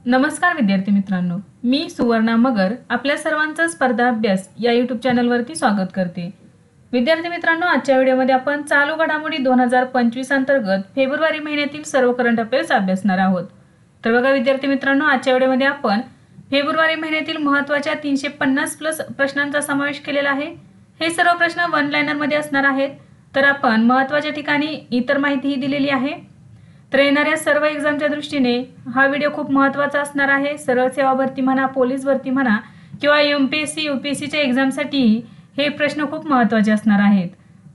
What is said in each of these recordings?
नमस्कार विद्यार्थी मित्रांनो, मी सुवर्णा मगर आपल्या सर्वांचं स्पर्धा अभ्यास या यूट्यूब चॅनलवरती स्वागत करते। विद्यार्थी मित्रांनो, आजच्या व्हिडिओमध्ये आपण चालू घडामोडी 2025 अंतर्गत फेब्रुवारी महिन्यातील सर्व करंट अफेअर्स अभ्यासणार आहोत। तर बघा विद्यार्थी मित्रांनो, आजच्या व्हिडिओमध्ये आपण फेब्रुवारी महिन्यातील महत्त्वाच्या 350 प्लस प्रश्नांचा समावेश केलेला आहे। हे सर्व प्रश्न वन लाइनर मध्ये असणार आहेत। तर आपण महत्त्वाच्या ठिकाणी इतर माहितीही दिलेली आहे। तर येणाऱ्या सर्व एक्झामच्या दृष्टीने हा व्हिडिओ खूप महत्त्वाचा असणार आहे। सरळ सेवा भरती म्हणा, पोलीस भरती म्हणा किंवा एमपीएससी यूपीएससीच्या एक्झामसाठी हे प्रश्न खूप महत्त्वाचे असणार आहेत।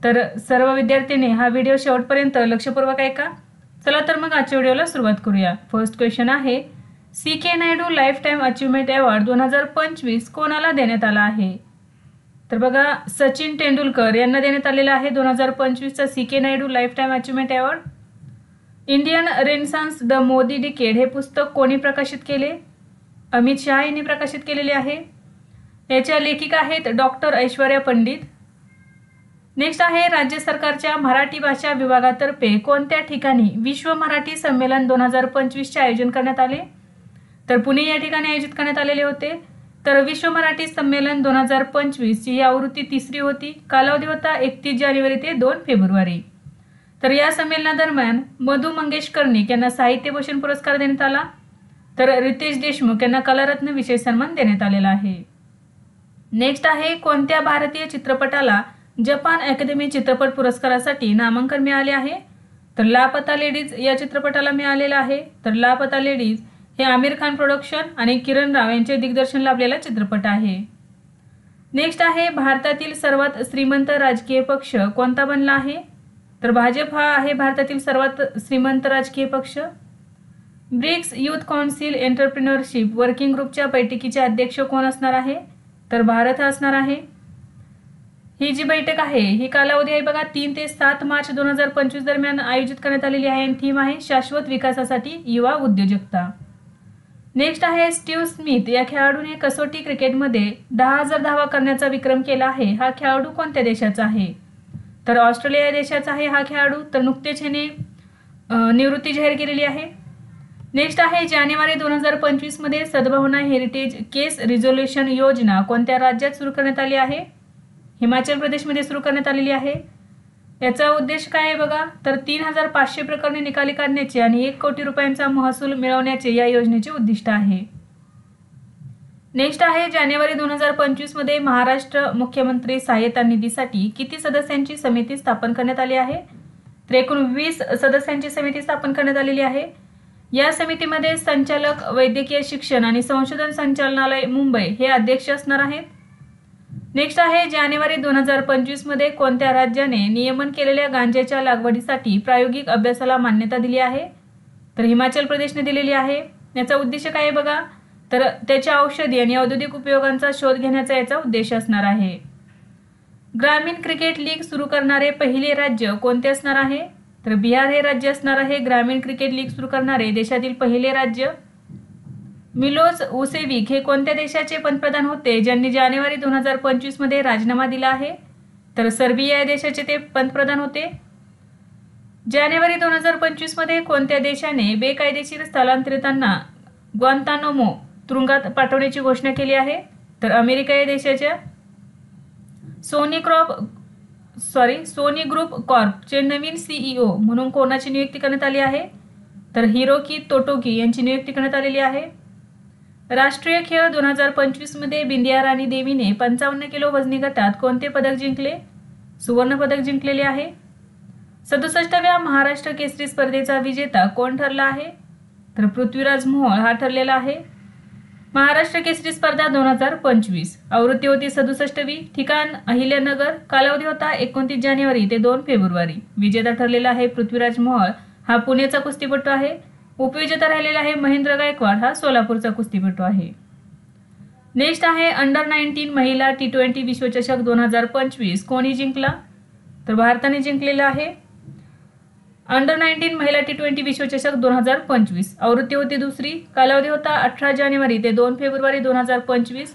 तर सर्व विद्यार्थ्यांनी हा व्हिडिओ शेवटपर्यंत लक्षपूर्वक ऐका। चला तर मग आजच्या व्हिडिओला सुरुवात करूया। फर्स्ट क्वेश्चन आहे, CK. Naidu life time achievement award 2025 कोणाला देण्यात आला आहे? तर बघा, सचिन तेंडुलकर यांना देण्यात आलेला आहे 2025 चा CK. Naidu life time achievement award. Indian Renaissance the Modi decade हे पुस्तक कोणी प्रकाशित केले? अमित शहा यांनी प्रकाशित केलेले आहे। याच्या लेखिका आहेत डॉक्टर ऐश्वर्या पंडित। नेक्स्ट आहे, राज्य सरकारच्या मराठी भाषा विभागातर्फे कोणत्या ठिकाणी विश्व मराठी संमेलन 2025 चे आयोजन करण्यात आले? तर पुणे या ठिकाणी आयोजित करण्यात आलेले होते। तर विश्व मराठी संमेलन 2025 ची ही आवृत्ती तिसरी होती। कालावधी होता 31 जानेवारी ते 2 फेब्रुवारी। तर या संमेलनादरम्यान मधु मंगेश कर्णिक यांना साहित्यभूषण पुरस्कार देण्यात आला। तर रितेश देशमुख यांना कलारत्न विशेष सन्मान देण्यात आलेला आहे। नेक्स्ट आहे, कोणत्या भारतीय चित्रपटाला जपान अकादमी चित्रपट पुरस्कारासाठी नामांकन मिळाले आहे? तर लापता लेडीज या चित्रपटाला मिळालेला आहे। तर लापता लेडीज हे आमिर खान प्रोडक्शन आणि किरण राव यांचे दिग्दर्शन लाभलेला चित्रपट आहे। नेक्स्ट आहे, भारतातील सर्वात श्रीमंत राजकीय पक्ष कोणता बनला आहे? तर भाजप हा आहे भारतातील सर्वात श्रीमंत राजकीय पक्ष। BRICS youth council entrepreneurship working ग्रुपच्या बैठकीचे अध्यक्ष कोण असणार आहे? तर भारत हा असणार आहे। ही जी बैठक आहे ही कालावधी आहे बघा 3 ते 7 मार्च 2025 दरम्यान आयोजित करण्यात आलेली आहे आणि थीम आहे शाश्वत विकासासाठी युवा उद्योजकता। नेक्स्ट आहे, स्टीव्ह स्मिथ या खेळाडूने कसोटी क्रिकेटमध्ये 10,000 धावा करण्याचा विक्रम केला आहे। हा खेळाडू कोणत्या देशाचा आहे? तर ऑस्ट्रेलिया देशाचा आहे हा खेळाडू। तर नुकतेच ह्याने निवृत्ती जाहीर केलेली आहे। नेक्स्ट आहे, जानेवारी 2025 मध्ये सद्भावना हेरिटेज केस रिझोल्यूशन योजना कोणत्या राज्यात सुरू करण्यात आली आहे? हिमाचल प्रदेशमध्ये सुरू करण्यात आलेली आहे। याचा उद्देश काय आहे बघा, तर 3,500 प्रकरणे निकाली काढण्याचे आणि 1 कोटी रुपयांचा महसूल मिळवण्याचे या योजनेचे उद्दिष्ट आहे। नेक्स्ट आहे, जानेवारी 2025 मध्ये महाराष्ट्र मुख्यमंत्री सहाय्यता निधीसाठी किती सदस्यांची समिती स्थापन करण्यात आली आहे? तर एकूण 20 सदस्यांची समिती स्थापन करण्यात आलेली आहे। या समितीमध्ये संचालक वैद्यकीय शिक्षण आणि संशोधन संचालनालय मुंबई हे अध्यक्ष असणार आहेत। नेक्स्ट आहे, जानेवारी 2025 मध्ये कोणत्या राज्याने नियमन केलेल्या गांजाच्या लागवडीसाठी प्रायोगिक अभ्यासाला मान्यता दिली आहे? तर हिमाचल प्रदेशने दिलेली आहे। याचा उद्देश काय आहे बघा, तर त्याच्या औषधी आणि औद्योगिक उपयोगांचा शोध घेण्याचा याचा उद्देश असणार आहे। ग्रामीण क्रिकेट लीग सुरू करणारे पहिले राज्य कोणते असणार आहे? तर बिहार हे राज्य असणार आहे ग्रामीण क्रिकेट लीग सुरू करणारे देशातील पहिले राज्य। मिलोस वुसेविक हे कोणत्या देशाचे पंतप्रधान होते ज्यांनी जानेवारी 2025 मध्ये राजीनामा दिला आहे? तर सर्बिया या देशाचे ते पंतप्रधान होते। जानेवारी 2025 मध्ये कोणत्या देशाने बेकायदेशीर स्थलांतरितांना ग्वांतानामो तुरुंगात पाठवण्याची घोषणा केली आहे? तर अमेरिका या देशाच्या सोनी ग्रुप कॉर्पचे नवीन सीईओ म्हणून कोणाची नियुक्ती करण्यात आली आहे? तर हिरोकी तोटोकी यांची नियुक्ती करण्यात आलेली आहे। राष्ट्रीय खेळ 2025 मध्ये बिंदिया राणी देवीने 55 किलो वजनी गटात कोणते पदक जिंकले? सुवर्ण पदक जिंकलेले आहे। 67व्या महाराष्ट्र केसरी स्पर्धेचा विजेता कोण ठरला आहे? तर पृथ्वीराज मोहोळ हा ठरलेला आहे। महाराष्ट्र केसरी स्पर्धा 2025 आवृत्ती होती 67वी। ठिकाण अहिल्यानगर। कालावधी होता 29 जानेवारी ते 2 फेब्रुवारी। विजेता ठरलेला आहे पृथ्वीराज मोहोळ हा पुण्याचा कुस्तीपटू आहे। उपविजेता राहिलेला आहे महेंद्र गायकवाड हा सोलापूरचा कुस्तीपटू आहे। नेक्स्ट आहे, अंडर 19 महिला T20 विश्वचषक 2025 कोणी जिंकला? तर भारताने जिंकलेला आहे। अंडर 19 महिला T20 विश्वचषक 2025 आवृत्ती होती दुसरी। कालावधी होता 18 जानेवारी ते 2 फेब्रुवारी 2025।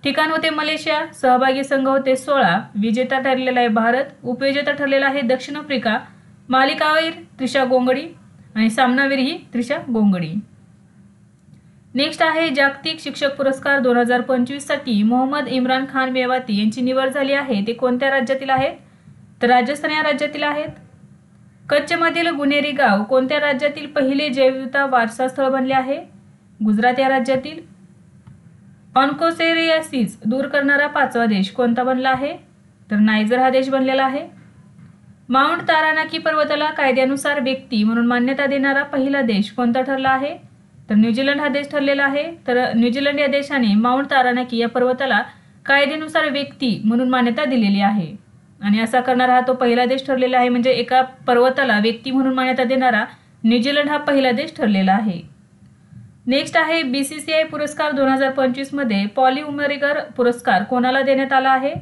ठिकाण होते मलेशिया। सहभागी संघ होते 16। विजेता ठरलेला आहे भारत। उपविजेता ठरलेला आहे दक्षिण आफ्रिका। मालिकावीर त्रिशा गोंगडी आणि सामनावीर ही त्रिशा गोंगडी। नेक्स्ट आहे जागतिक शिक्षक पुरस्कार 2025 साठी मोहम्मद इम्रान खान मेवाती यांची निवड झाली आहे. ते कोणत्या राज्यातील आहेत? तर राजस्थान या राज्यातील आहेत. कच्छमधील गुनेरी गाव कोणत्या राज्यातील पहिले जैवविविधता वारसा स्थळ बनले आहे? गुजरात या राज्यातील. ऑन्कोसेरियासिस दूर करणारा 5वा देश कोणता बनला आहे? तर नायजर हा देश बनलेला आहे. माउंट तारानाकी पर्वताला कायद्यानुसार व्यक्ती म्हणून मान्यता देणारा पहिला देश कोणता ठरला आहे? तर न्यूझीलंड हा देश ठरलेला आहे. तर न्यूझीलंड या देशाने माउंट तारानाकी या पर्वताला कायद्यानुसार व्यक्ती म्हणून मान्यता दिलेली आहे आणि असा करणारा हा तो पहिला देश ठरलेला आहे. म्हणजे एका पर्वताला व्यक्ती म्हणून मान्यता देणारा न्यूझीलंड हा पहिला देश ठरलेला आहे. नेक्स्ट आहे BCCI पुरस्कार 2025 मध्ये पॉली उमरिगर पुरस्कार कोणाला देण्यात आला आहे?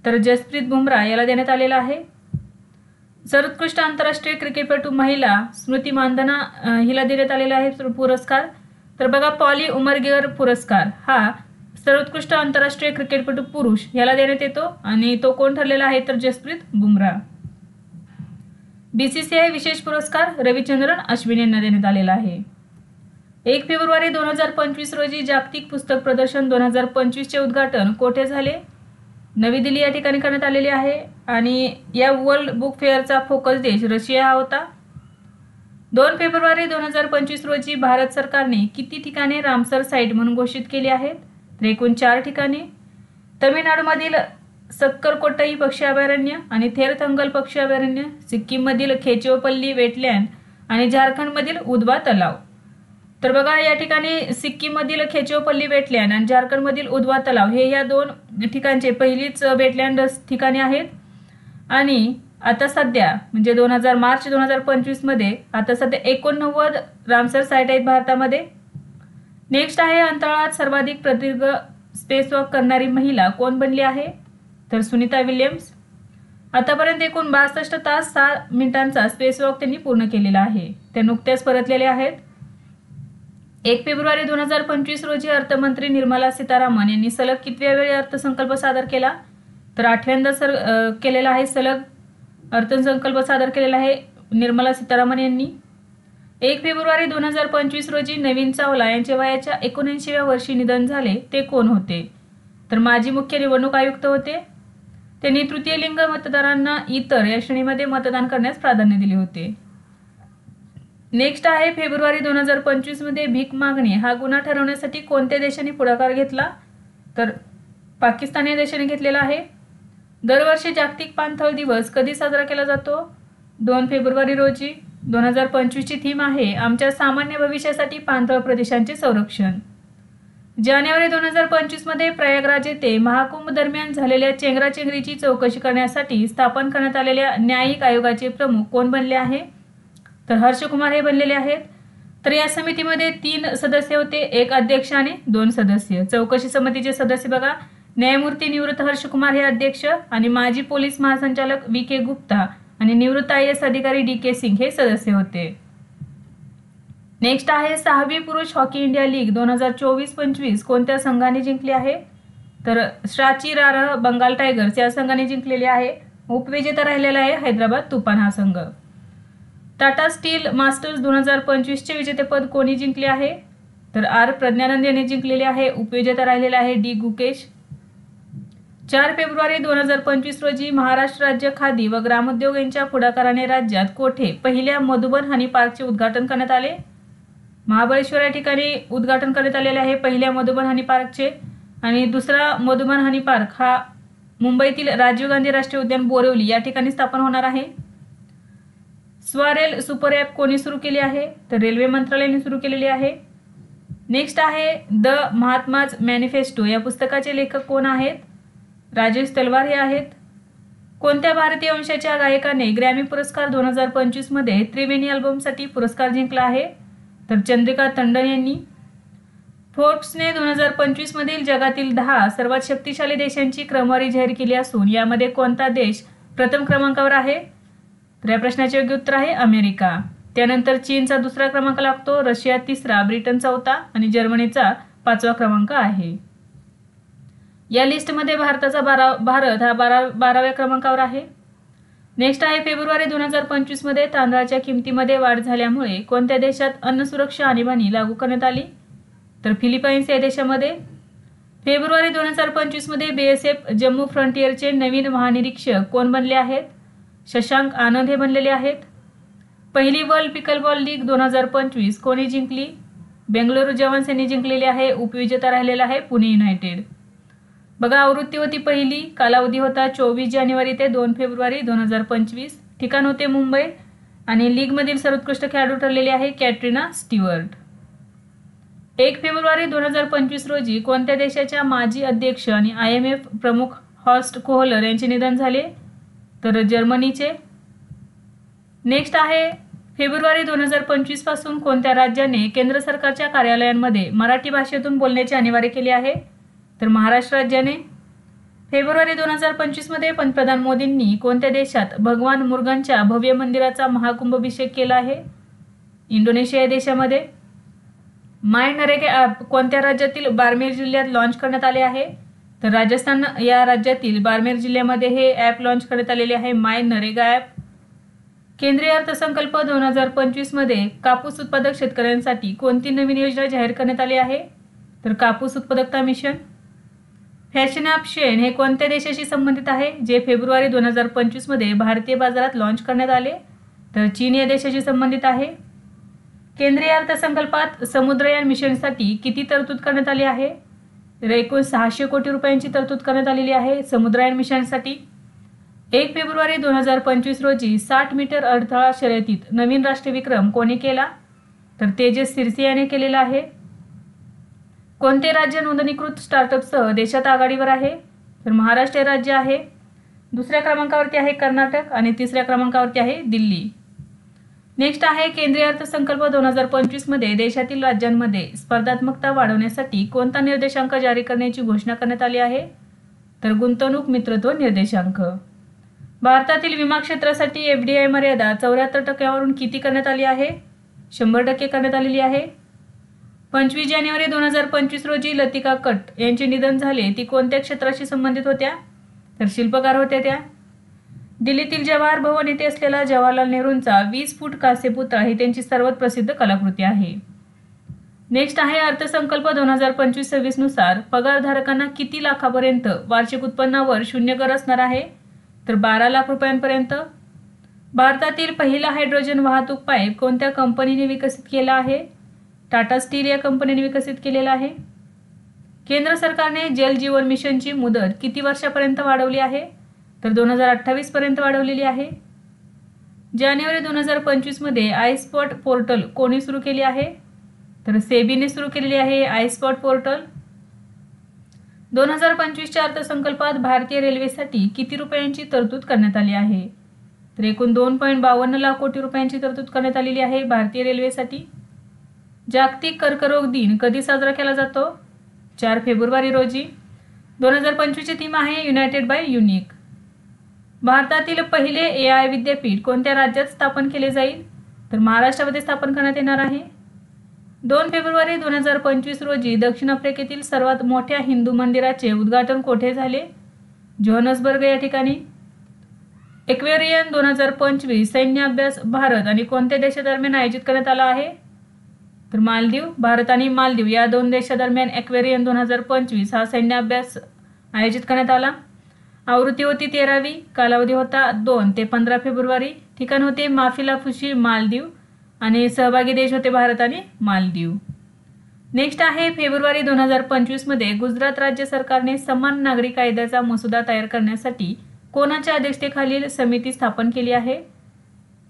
तर जसप्रीत बुमराह याला देण्यात आलेला आहे. सर्वोत्कृष्ट आंतरराष्ट्रीय क्रिकेटपटू महिला स्मृती मानधना हिला देण्यात आलेला आहे पुरस्कार. तर बघा, पॉली उमरगिर पुरस्कार हा सर्वोत्कृष्ट आंतरराष्ट्रीय क्रिकेटपटू पुरुष याला देण्यात येतो आणि तो कोण ठरलेला आहे? तर जसप्रीत बुमराह. BCCI विशेष पुरस्कार रविचंद्रन अश्विन यांना देण्यात आलेला आहे. 1 फेब्रुवारी 2025 रोजी जागतिक पुस्तक प्रदर्शन 2025 चे उद्घाटन कोठे झाले? नवी दिल्ली या ठिकाणी करण्यात आलेले आहे आणि या वर्ल्ड बुक फेअरचा फोकस देश रशिया हा होता. 2 फेब्रुवारी 2025 रोजी भारत सरकारने किती ठिकाणे रामसर साईट म्हणून घोषित केली आहेत? तर एकूण 4 ठिकाणे. तमिळनाडूमधील सक्करकोट्टई पक्षी अभयारण्य आणि थेरथंगल पक्षी अभयारण्य, सिक्कीममधील खेचोपल्ली वेटलँड आणि झारखंडमधील उदवा तलाव. तर बघा, या ठिकाणी सिक्कीममधील खेचोपल्ली वेटलँड आणि झारखंडमधील उदवा तलाव हे या 2 ठिकाणचे पहिलीच वेटलँड ठिकाणे आहेत आणि आता सध्या म्हणजे मार्च 2025 मध्ये आता सध्या 89 रामसर साईट आहेत भारतामध्ये. नेक्स्ट आहे अंतराळात सर्वाधिक प्रदीर्घ स्पेसवॉक करणारी महिला कोण बनली आहे? तर सुनीता विल्यम्स. आतापर्यंत एकूण 62 तास 6 मिनिटांचा स्पेसवॉक त्यांनी पूर्ण केलेला आहे. त्या नुकत्याच परतलेल्या आहेत. 1 फेब्रुवारी 2025 रोजी अर्थमंत्री निर्मला सीतारामन यांनी सलग कितव्या वेळी अर्थसंकल्प सादर केला? तर 8व्यांदा केलेला आहे. सलग अर्थसंकल्प सादर केलेला आहे निर्मला सीतारामन यांनी. 1 फेब्रुवारी 2025 रोजी नवीन चावला यांच्या वयाच्या 79व्या वर्षी निधन झाले. ते कोण होते? तर माजी मुख्य निवडणूक आयुक्त होते. त्यांनी तृतीय लिंग मतदारांना इतर या श्रेणीमध्ये मतदान करण्यास प्राधान्य दिले होते. नेक्स्ट आहे फेब्रुवारी 2025 मध्ये भीक मागणे हा गुन्हा ठरवण्यासाठी कोणत्या देशाने पुढाकार घेतला? तर पाकिस्तान या देशाने घेतलेला आहे. दरवर्षी जागतिक पाणथळ दिवस कधी साजरा केला जातो? 2 फेब्रुवारी रोजी. 2025 ची थीम आहे आमच्या सामान्य भविष्यासाठी पाणथळ प्रदेशांचे संरक्षण. जानेवारी 2025 मध्ये प्रयागराज येथे महाकुंभ दरम्यान झालेल्या चेंगराचेंगरीची चौकशी करण्यासाठी स्थापन करण्यात आलेल्या न्यायिक आयोगाचे प्रमुख कोण बनले आहे? तर हर्षकुमार हे बनलेले आहेत. तर या समितीमध्ये 3 सदस्य होते, 1 अध्यक्ष आणि 2 सदस्य. चौकशी समितीचे सदस्य बघा, न्यायमूर्ती निवृत्त हर्षकुमार हे अध्यक्ष आणि माजी पोलीस महासंचालक VK गुप्ता आणि निवृत्त IAS अधिकारी DK सिंग हे सदस्य होते. नेक्स्ट आहे 6वी पुरुष हॉकी इंडिया लीग 2024-25 कोणत्या संघाने जिंकली आहे? तर सांची रारह बंगाल टायगर्स या संघाने जिंकलेली आहे. उपविजेता राहिलेला आहे हैदराबाद तुफान हा संघ. टाटा स्टील मास्टर्स 2025 चे विजेतेपद कोणी जिंकले आहे? तर R प्रज्ञानंद यांनी जिंकलेले आहे. उपविजेता राहिलेला आहे D गुकेश. 4 फेब्रुवारी 2025 रोजी महाराष्ट्र राज्य खादी व ग्रामोद्योग यांच्या पुढाकाराने राज्यात कोठे पहिल्या मधुबन हनी पार्कचे उद्घाटन करण्यात आले? महाबळेश्वर या ठिकाणी उद्घाटन करण्यात आलेले आहे पहिल्या मधुबन हनी पार्कचे आणि दुसरा मधुबन हनी पार्क हा मुंबईतील राजीव गांधी राष्ट्रीय उद्यान बोरिवली या ठिकाणी स्थापन होणार आहे. स्वारेल सुपर ॲप कोणी सुरू केली आहे? तर रेल्वे मंत्रालयाने सुरू केलेली आहे. नेक्स्ट आहे द महात्माज मॅनिफेस्टो या पुस्तकाचे लेखक कोण आहेत? राजेश तलवार हे आहेत. कोणत्या भारतीय वंशाच्या गायकाने ग्रॅमी पुरस्कार 2025 मध्ये त्रिवेणी अल्बमसाठी पुरस्कार जिंकला आहे? तर चंद्रिका टंडन यांनी. फोर्ब्सने 2025 मधील जगातील 10 सर्वात शक्तिशाली देशांची क्रमवारी जाहीर केली असून यामध्ये कोणता देश प्रथम क्रमांकावर आहे? तर या प्रश्नाचे योग्य उत्तर आहे अमेरिका. त्यानंतर चीनचा 2रा क्रमांक लागतो, रशिया 3रा, ब्रिटन 4था आणि जर्मनीचा 5वा क्रमांक आहे. या लिस्टमध्ये भारत हा 12व्या क्रमांकावर आहे. नेक्स्ट आहे फेब्रुवारी 2025 मध्ये तांदळाच्या किमतीमध्ये वाढ झाल्यामुळे कोणत्या देशात अन्न सुरक्षा आणीबाणी लागू करण्यात आली? तर फिलिपाईन्स या देशामध्ये. फेब्रुवारी 2025 मध्ये BSF जम्मू फ्रंटियरचे नवीन महानिरीक्षक कोण बनले आहेत? शशांक आनंद हे बनलेले आहेत. पहिली वर्ल्ड पिकलबॉल लीग 2025 कोणी जिंकली? बेंगळुरू जवान्स यांनी जिंकलेली आहे. उपविजेता राहिलेला आहे पुणे युनायटेड. बघा, आवृत्ती होती पहिली, कालावधी होता 24 जानेवारी ते 2 फेब्रुवारी 2025, ठिकाण होते मुंबई आणि लीगमधील सर्वोत्कृष्ट खेळाडू ठरलेले आहे कॅटरीना स्टीवर्ट. 1 फेब्रुवारी 2025 रोजी कोणत्या देशाच्या माजी अध्यक्ष आणि IMF प्रमुख हॉर्स्ट कोहलर यांचे निधन झाले? तर जर्मनीचे. नेक्स्ट आहे फेब्रुवारी 2025 पासून कोणत्या राज्याने केंद्र सरकारच्या कार्यालयांमध्ये मराठी भाषेतून बोलण्याचे अनिवार्य केले आहे? तर महाराष्ट्र राज्याने. फेब्रुवारी 2025 मध्ये पंतप्रधान मोदींनी कोणत्या देशात भगवान मुर्गनच्या भव्य मंदिराचा महाकुंभाभिषेक केला आहे? इंडोनेशिया या देशामध्ये. माय नरेगा ॲप कोणत्या राज्यातील बारमेर जिल्ह्यात लॉन्च करण्यात आले आहे? तर राजस्थान या राज्यातील बारमेर जिल्ह्यामध्ये हे ॲप लॉन्च करण्यात आलेले आहे, माय नरेगा ॲप. केंद्रीय अर्थसंकल्प 2025 मध्ये कापूस उत्पादक शेतकऱ्यांसाठी कोणती नवीन योजना जाहीर करण्यात आली आहे? तर कापूस उत्पादकता मिशन. फॅशन ॲप शेन हे कोणत्या देशाशी संबंधित आहे, जे फेब्रुवारी 2025 मध्ये भारतीय बाजारात लॉन्च करण्यात आले? तर चीन या देशाशी संबंधित आहे. केंद्रीय अर्थसंकल्पात समुद्रयान मिशनसाठी किती तरतूद करण्यात आली आहे? तर एकूण 600 कोटी रुपयांची तरतूद करण्यात आलेली आहे समुद्रयान मिशनसाठी. 1 फेब्रुवारी 2025 रोजी 60 मीटर अडथळा शर्यतीत नवीन राष्ट्रविक्रम कोणी केला? तर तेजस सिरसी याने केलेला आहे. कोणते राज्य नोंदणीकृत स्टार्टअपसह देशात आघाडीवर आहे? तर महाराष्ट्र राज्य आहे. दुसऱ्या क्रमांकावरती आहे कर्नाटक आणि तिसऱ्या क्रमांकावरती आहे दिल्ली. नेक्स्ट आहे केंद्रीय अर्थसंकल्प 2025 मध्ये देशातील राज्यांमध्ये स्पर्धात्मकता वाढवण्यासाठी कोणता निर्देशांक जारी करण्याची घोषणा करण्यात आली आहे? तर गुंतवणूक मित्रत्व निर्देशांक. भारतातील विमा क्षेत्रासाठी FDI मर्यादा 74% वरून किती करण्यात आली आहे? 100% करण्यात आलेली आहे. 25 जानेवारी 2025 रोजी लतिका कट्ट यांचे निधन झाले. ती कोणत्या क्षेत्राशी संबंधित होत्या? तर शिल्पकार होत्या त्या. दिल्लीतील जवाहर भवन येथे असलेला जवाहरलाल नेहरूंचा 20 फूट कांस्य पुतळा ही त्यांची सर्वात प्रसिद्ध कलाकृती आहे. नेक्स्ट आहे अर्थसंकल्प 2025-26 नुसार पगारधारकांना किती लाखापर्यंत वार्षिक उत्पन्नावर शून्य कर असणार आहे? तर 12 लाख रुपयांपर्यंत. भारतातील पहिला हायड्रोजन वाहतूक पाईप कोणत्या कंपनीने विकसित केला आहे? टाटा स्टील या कंपनीने विकसित केलेला आहे. केंद्र सरकारने जल जीवन मिशनची मुदत किती वर्षापर्यंत वाढवली आहे? तर 2028 पर्यंत वाढवलेली आहे. जानेवारी 2025 मध्ये आयस्पॉट पोर्टल कोणी सुरू केली आहे? तर सेबीने सुरू केलेली आहे आयस्पॉट पोर्टल. 2025च्या अर्थसंकल्पात भारतीय रेल्वेसाठी किती रुपयांची तरतूद करण्यात आली आहे? तर एकूण 2.52 लाख कोटी रुपयांची तरतूद करण्यात आलेली आहे भारतीय रेल्वेसाठी. जागतिक कर्करोग दिन कधी साजरा केला जातो? 4 फेब्रुवारी रोजी. 2025ची थीम आहे युनायटेड बाय युनिक. भारतातील पहिले AI विद्यापीठ कोणत्या राज्यात स्थापन केले जाईल? तर महाराष्ट्रामध्ये स्थापन करण्यात येणार आहे. 2 फेब्रुवारी 2025 रोजी दक्षिण आफ्रिकेतील सर्वात मोठ्या हिंदू मंदिराचे उद्घाटन कोठे झाले? जोहान्सबर्ग या ठिकाणी. एक्वेरियन 2025 सैन्य अभ्यास भारत आणि कोणत्या देशादरम्यान आयोजित करण्यात आला आहे? तर मालदीव. भारत आणि मालदीव या दोन देशादरम्यान एक्वेरियन 2025 हा सैन्य अभ्यास आयोजित करण्यात आला. आवृत्ती होती 13वी, कालावधी होता 2 ते 15 फेब्रुवारी, ठिकाण होते माफिलाफुशी मालदीव आणि सहभागी देश होते भारत आणि मालदीव. नेक्स्ट आहे फेब्रुवारी 2025 मध्ये गुजरात राज्य सरकारने समान नागरी कायद्याचा मसुदा तयार करण्यासाठी कोणाच्या अध्यक्षतेखालील समिती स्थापन केली आहे?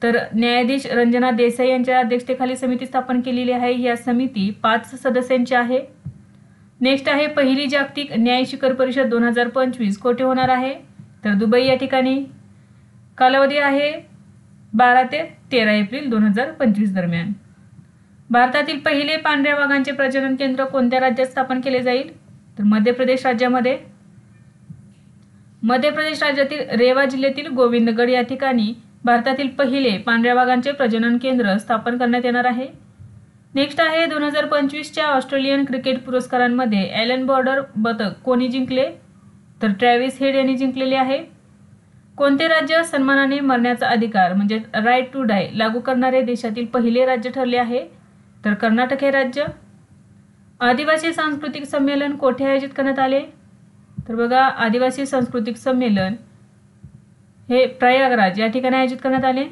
तर न्यायाधीश रंजना देसाई यांच्या अध्यक्षतेखाली समिती स्थापन केलेली आहे. ही समिती 5 सदस्यांची आहे. नेक्स्ट आहे पहिली जागतिक न्याय शिखर परिषद 2025 कोठे होणार आहे? तर दुबई या ठिकाणी. कालावधी आहे 12 ते 13 एप्रिल 2025 दरम्यान. भारतातील पहिले पांढऱ्या वाघांचे प्रजनन केंद्र कोणत्या राज्यात स्थापन केले जाईल? तर मध्य प्रदेश राज्यामध्ये. मध्य प्रदेश राज्यातील रेवा जिल्ह्यातील गोविंदगड या ठिकाणी भारतातील पहिले पांढऱ्या वाघांचे प्रजनन केंद्र स्थापन करण्यात येणार आहे. नेक्स्ट आहे 2025च्या ऑस्ट्रेलियन क्रिकेट पुरस्कारांमध्ये ॲलन बॉर्डर पदक कोणी जिंकले? तर ट्रॅव्हिस हेड यांनी जिंकलेले आहे. कोणते राज्य सन्मानाने मरण्याचा अधिकार म्हणजे राईट टू डाय लागू करणारे देशातील पहिले राज्य ठरले आहे? तर कर्नाटक हे राज्य. आदिवासी सांस्कृतिक संमेलन कोठे आयोजित करण्यात आले? तर बघा, आदिवासी सांस्कृतिक संमेलन हे प्रयागराज या ठिकाणी आयोजित करण्यात आले.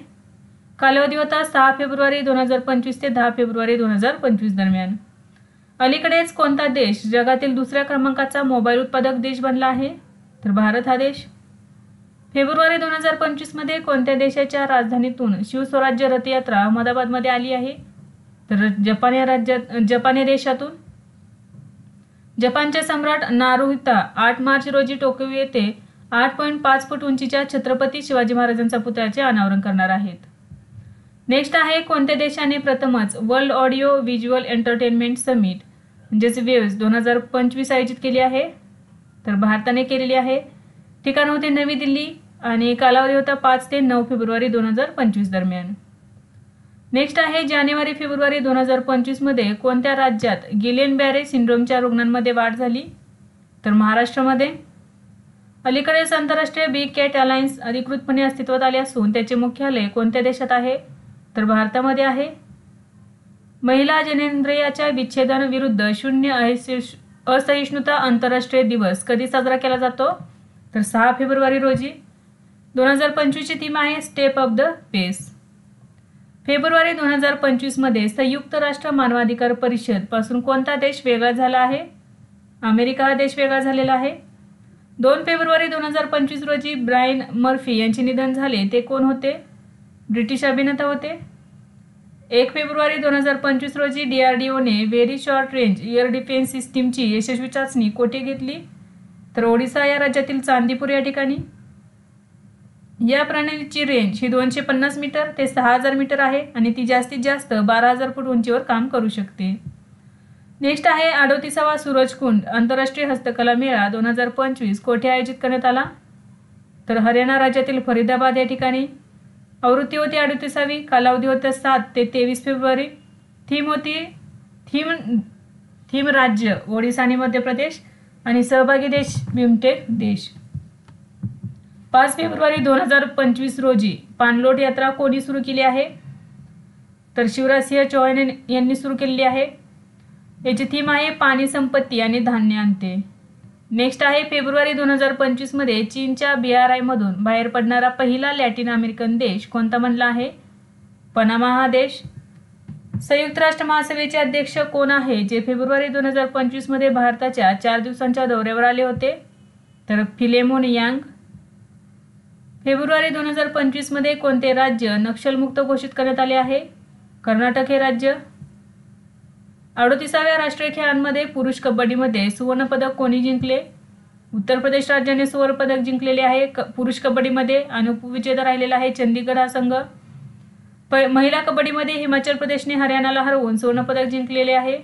कालावधी होता 6 फेब्रुवारी 2025 ते 10 फेब्रुवारी 2025 दरम्यान. अलीकडेच कोणता देश जगातील दुसऱ्या क्रमांकाचा मोबाईल उत्पादक देश बनला आहे? तर भारत हा देश. फेब्रुवारी 2025 मध्ये कोणत्या देशाच्या राजधानीतून शिवस्वराज्य रथयात्रा अहमदाबादमध्ये आली आहे? तर जपान या देशातून. जपानचे सम्राट नारुहितो 8 मार्च रोजी टोकियो येथे 8.5 फूट उंचीच्या छत्रपती शिवाजी महाराजांचा पुतळ्याचे अनावरण करणार आहेत. नेक्स्ट आहे, कोणत्या देशाने प्रथमच world audio visual entertainment summit म्हणजेच वेव्स 2025 आयोजित केली आहे? तर भारताने केलेली आहे. ठिकाण होते नवी दिल्ली आणि कालावधी होता 5 ते 9 फेब्रुवारी 2025 दरम्यान. नेक्स्ट आहे, जानेवारी फेब्रुवारी 2025 मध्ये कोणत्या राज्यात गिलेन बॅरे सिंड्रोमच्या रुग्णांमध्ये वाढ झाली? तर महाराष्ट्रामध्ये. अलीकडेच आंतरराष्ट्रीय बिग कॅट अलायन्स अधिकृतपणे अस्तित्वात आले असून त्याचे मुख्यालय कोणत्या देशात आहे? तर भारतामध्ये आहे. महिला जनेंद्रियाच्या विच्छेदनाविरुद्ध शून्य असहिष्णुता आंतरराष्ट्रीय दिवस कधी साजरा केला जातो? तर 6 फेब्रुवारी रोजी. 2025 ची थीम आहे स्टेप ऑफ द पेस. फेब्रुवारी 2025 मध्ये संयुक्त राष्ट्र मानवाधिकार परिषद पासून कोणता देश वेगळा झाला आहे? अमेरिका हा देश वेगळा झालेला आहे. 2 फेब्रुवारी 2025 रोजी ब्रायन मर्फी यांचे निधन झाले. ते कोण होते? ब्रिटिश अभिनेता होते. 1 फेब्रुवारी 2025 रोजी DRDOने very short range air defence सिस्टीमची यशस्वी चाचणी कोठे घेतली? तर ओडिसा या राज्यातील चांदीपूर या ठिकाणी. या प्रणालीची रेंज ही 250 मीटर ते 6000 मीटर आहे आणि ती जास्तीत जास्त 12000 फूट उंचीवर काम करू शकते. नेक्स्ट आहे, 38वा सूरजकुंड आंतरराष्ट्रीय हस्तकला मेळा 2025 कोठे आयोजित करण्यात आला? तर हरियाणा राज्यातील फरीदाबाद या ठिकाणी. आवृत्ती होती 38वी. कालावधी होता 7 ते 23 फेब्रुवारी. थीम होती थीम राज्य ओडिसा आणि मध्य प्रदेश आणि सहभागी देश बिमटेक देश. 5 फेब्रुवारी 2025 रोजी पाणलोट यात्रा कोणी सुरू केली आहे? तर शिवराजसिंह चौहान यांनी सुरू केलेली आहे. याची थीम आहे पाणी संपत्ती आणि धान्य आणते. नेक्स्ट आहे, फेब्रुवारी 2025 मध्ये चीनच्या BRI मधून बाहेर पडणारा पहिला लॅटिन अमेरिकन देश कोणता बनला आहे? पनामा हा देश. संयुक्त राष्ट्र महासभेचे अध्यक्ष कोण आहे जे फेब्रुवारी 2025 मध्ये भारताच्या 4 दिवसांच्या दौऱ्यावर आले होते? तर फिलेमोन यांग. फेब्रुवारी 2025 मध्ये कोणते राज्य नक्षलमुक्त घोषित करण्यात आले आहे? कर्नाटक हे राज्य. 38व्या राष्ट्रीय खेळांमध्ये पुरुष कबड्डीमध्ये सुवर्णपदक कोणी जिंकले? उत्तर प्रदेश राज्याने सुवर्णपदक जिंकलेले आहे पुरुष कबड्डीमध्ये आणि उपविजेता राहिलेला आहे चंदीगड हा संघ. महिला कबड्डीमध्ये हिमाचल प्रदेशने हरियाणाला हरवून सुवर्णपदक जिंकलेले आहे.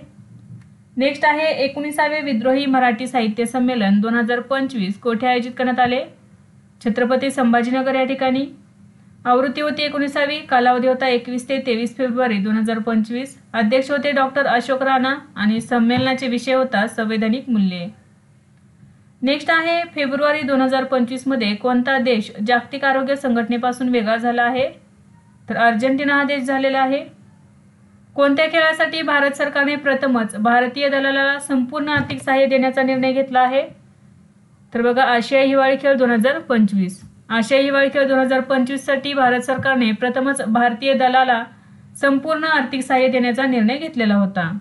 नेक्स्ट आहे, 19वे विद्रोही मराठी साहित्य संमेलन 2025 कोठे आयोजित करण्यात आले? छत्रपती संभाजीनगर या ठिकाणी. आवृत्ती होती 19वी. कालावधी होता 21 ते 23 फेब्रुवारी 2025. अध्यक्ष होते डॉक्टर अशोक राणा आणि संमेलनाचे विषय होता संवैधानिक मूल्ये. नेक्स्ट आहे, फेब्रुवारी 2025 मध्ये कोणता देश जागतिक आरोग्य संघटनेपासून वेगळा झाला आहे? तर अर्जेंटिना हा देश झालेला आहे. कोणत्या खेळासाठी भारत सरकारने प्रथमच भारतीय दलाला संपूर्ण आर्थिक सहाय्य देण्याचा निर्णय घेतला आहे? तर बघा, आशियाई हिवाळी खेळ 2025. आशियाई हिवाळी खेळ 2025 साठी भारत सरकारने प्रथमच भारतीय दलाला संपूर्ण आर्थिक सहाय्य देण्याचा निर्णय घेतलेला होता.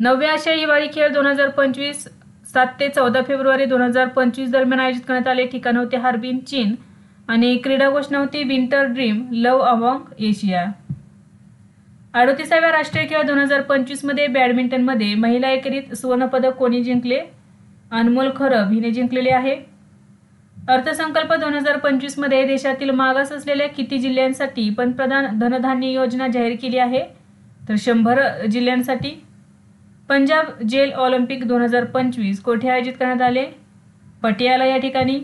9वे आशियाई हिवाळी खेळ 2025 7 ते 14 फेब्रुवारी 2025 दरम्यान आयोजित करण्यात आले. ठिकाण होते हार्बिन चीन आणि क्रीडा घोषणा होती विंटर ड्रीम लव्ह अवॉंग एशिया. 38व्या राष्ट्रीय खेळ 2025 मध्ये बॅडमिंटनमध्ये महिला एकेरीत सुवर्णपदक कोणी जिंकले? अनमोल खरब हिने जिंकलेले आहे. अर्थसंकल्प 2025 मध्ये देशातील मागास असलेल्या किती जिल्ह्यांसाठी पंतप्रधान धनधान्य योजना जाहीर केली आहे? तर 100 जिल्ह्यांसाठी. पंजाब जेल ऑलिम्पिक 2025 कोठे आयोजित करण्यात आले? पटियाला या ठिकाणी.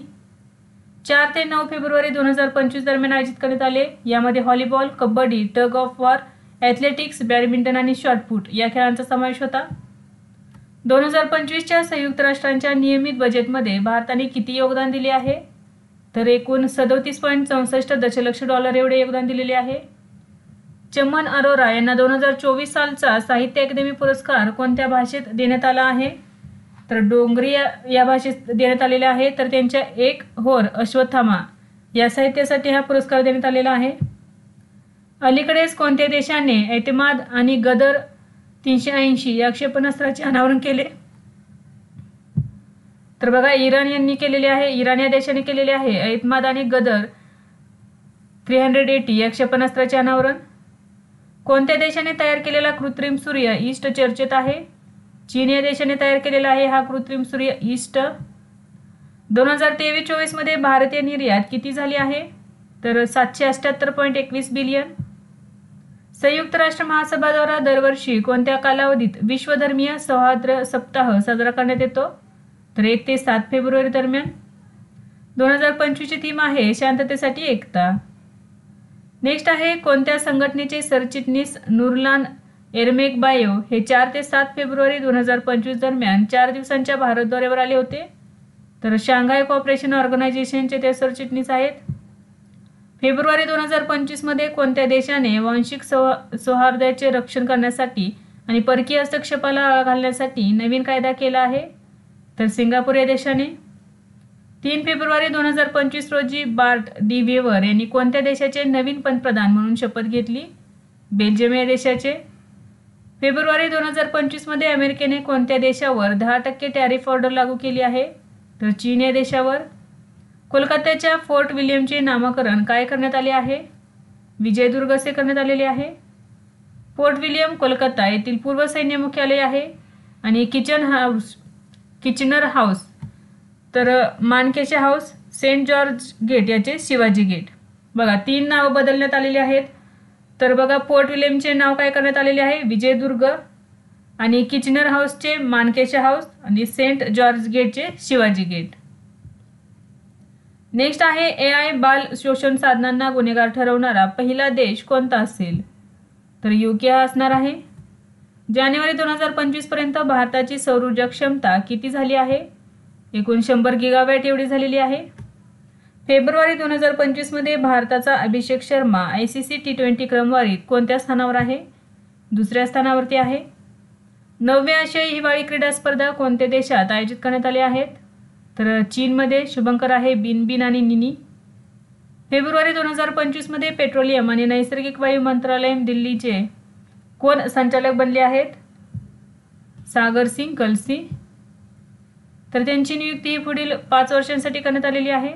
4 ते 9 फेब्रुवारी 2025 दरम्यान आयोजित करण्यात आले. यामध्ये volleyball, kabaddi, tug of war, athletics, badminton आणि शॉटपुट या खेळांचा समावेश होता. 2025च्या संयुक्त राष्ट्रांच्या नियमित बजेटमध्ये भारताने किती योगदान दिले आहे? तर एकूण $37.64 दशलक्ष एवढे योगदान दिलेले आहे. चमन अरोरा यांना 2024 सालचा साहित्य अकादमी पुरस्कार कोणत्या भाषेत देण्यात आला आहे? तर डोंगरी या भाषेत देण्यात आलेला आहे. तर त्यांच्या एक होर अश्वत्थामा या साहित्यासाठी हा पुरस्कार देण्यात आलेला आहे. अलीकडेच कोणत्या देशाने एतमाद आणि गदर 380 या क्षेपणास्त्राचे अनावरण केले? तर बघा, इराण यांनी केलेले आहे. इराण या देशाने केलेले आहे एतमाद आणि गदर 380 या क्षेपणास्त्राचे अनावरण. कोणत्या देशाने तयार केलेला कृत्रिम सूर्य ईस्ट चर्चेत आहे? चीन या देशाने तयार केलेला आहे हा कृत्रिम सूर्य ईस्ट. 2023-24 मध्ये भारतीय निर्यात किती झाली आहे? तर 778.21 बिलियन. संयुक्त राष्ट्र महासभा द्वारा दरवर्षी कोणत्या कालावधीत विश्वधर्मीय सौहार्द सप्ताह साजरा करण्यात येतो? तर 1 ते 7 फेब्रुवारी दरम्यान. 2025 ची थीम आहे शांततेसाठी एकता. नेक्स्ट आहे, कोणत्या संघटनेचे सरचिटणीस नूरलान एरमेकबायोव हे 4 ते 7 फेब्रुवारी 2025 दरम्यान 4 दिवसांच्या भारत दौऱ्यावर आले होते? तर शांघाय कोऑपरेशन ऑर्गनायझेशनचे ते सरचिटणीस आहेत. फेब्रुवारी 2025 मध्ये कोणत्या देशाने वांशिक सौहार्दाचे रक्षण करण्यासाठी आणि परकीय हस्तक्षेपाला आळा घालण्यासाठी नवीन कायदा केला आहे? तर सिंगापूर या देशाने. 3 फेब्रुवारी 2025 रोजी बार्ट डी वेवर यांनी कोणत्या देशाचे नवीन पंतप्रधान म्हणून शपथ घेतली? बेल्जियम या देशाचे. फेब्रुवारी 2025 मध्ये अमेरिकेने कोणत्या देशावर 10% टॅरिफ ऑर्डर लागू केली आहे? तर चीन या देशावर. कोलकात्याच्या फोर्ट विल्यमचे नामकरण काय करण्यात आले आहे? विजयदुर्ग असे करण्यात आलेले आहे. फोर्ट विल्यम कोलकाता येथील पूर्व सैन्य मुख्यालय आहे. आणि किचनर हाऊस तर मानकेचे हाऊस, सेंट जॉर्ज गेट याचे शिवाजी गेट. बघा, 3 नावं बदलण्यात आलेली आहेत. तर बघा, फोर्ट विल्यमचे नाव काय करण्यात आलेले आहे? विजयदुर्ग. आणि किचनर हाऊसचे मानकेचे हाऊस आणि सेंट जॉर्ज गेटचे शिवाजी गेट. नेक्स्ट आहे, AI बाल शोषण साधनांना गुन्हेगार ठरवणारा पहिला देश कोणता असेल? तर UK हा असणार आहे. जानेवारी 2025 पर्यंत भारताची सौर ऊर्जा क्षमता किती झाली आहे? एकूण 100 गिगावॅट एवढी झालेली आहे. फेब्रुवारी 2025 मध्ये भारताचा अभिषेक शर्मा ICC T20 क्रमवारीत कोणत्या स्थानावर आहे? दुसऱ्या स्थानावरती आहे. 9वी आशियाई हिवाळी क्रीडा स्पर्धा कोणत्या देशात आयोजित करण्यात आल्या आहेत? तर चीनमध्ये. शुभंकर आहे बिन आणि निनी. फेब्रुवारी 2025 मध्ये पेट्रोलियम आणि नैसर्गिक वायू मंत्रालय दिल्लीचे कोण संचालक बनले आहेत? सागर सिंग कलसी. तर त्यांची नियुक्ती पुढील 5 वर्षांसाठी करण्यात आलेली आहे.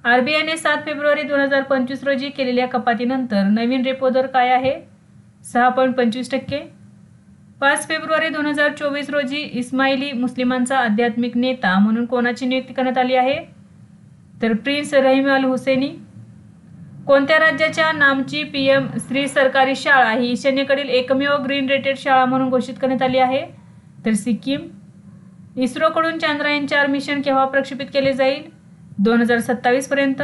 RBIने 7 फेब्रुवारी 2025 रोजी केलेल्या कपातीनंतर नवीन रेपो दर काय आहे? 6.25%. 5 फेब्रुवारी 2024 रोजी इस्माइली मुस्लिमांचा आध्यात्मिक नेता म्हणून कोणाची नियुक्ती करण्यात आली आहे? तर प्रिन्स रहीम अल हुसैनी. कोणत्या राज्याच्या नामची PM श्री सरकारी शाळा ही ईशान्येकडील एकमेव ग्रीन रेटेड शाळा म्हणून घोषित करण्यात आली आहे? तर सिक्कीम. इस्रोकडून चांद्रयान 4 मिशन केव्हा प्रक्षेपित केले जाईल? 2027 पर्यंत.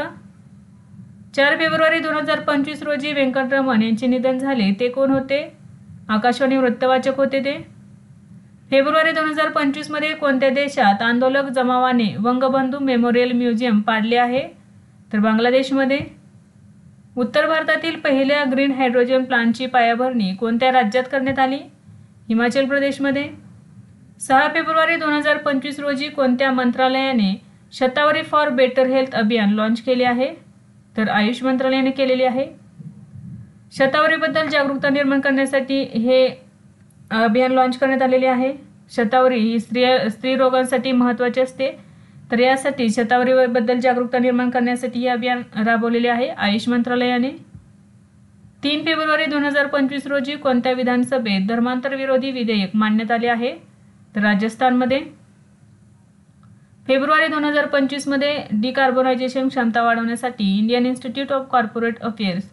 4 फेब्रुवारी 2025 रोजी व्यंकटरमण यांचे निधन झाले, ते कोण होते? आकाशवाणी वृत्तवाचक होते ते. फेब्रुवारी 2025 मध्ये कोणत्या देशात आंदोलक जमावाने वंगबंधू मेमोरियल म्युझियम पाडले आहे? तर बांगलादेशमध्ये. उत्तर भारतातील पहिल्या ग्रीन हायड्रोजन प्लांटची पायाभरणी कोणत्या राज्यात करण्यात आली? हिमाचल प्रदेशमध्ये. 6 फेब्रुवारी 2025 रोजी कोणत्या मंत्रालयाने शतावरी फॉर बेटर हेल्थ अभियान लॉन्च केले आहे? तर आयुष मंत्रालयाने केलेले आहे. शतावरीबद्दल जागरूकता निर्माण करण्यासाठी हे अभियान लॉन्च करण्यात आलेले आहे. शतावरी ही स्त्री रोगांसाठी महत्त्वाची असते, तर यासाठी शतावरीबद्दल जागरूकता निर्माण करण्यासाठी हे अभियान राबवलेले आहे आयुष मंत्रालयाने. 3 फेब्रुवारी 2025 रोजी कोणत्या विधानसभेत धर्मांतर विरोधी विधेयक मांडण्यात आले आहे? तर राजस्थानमध्ये. फेब्रुवारी 2025 मध्ये डिकार्बोनायझेशन क्षमता वाढवण्यासाठी Indian institute of corporate affairs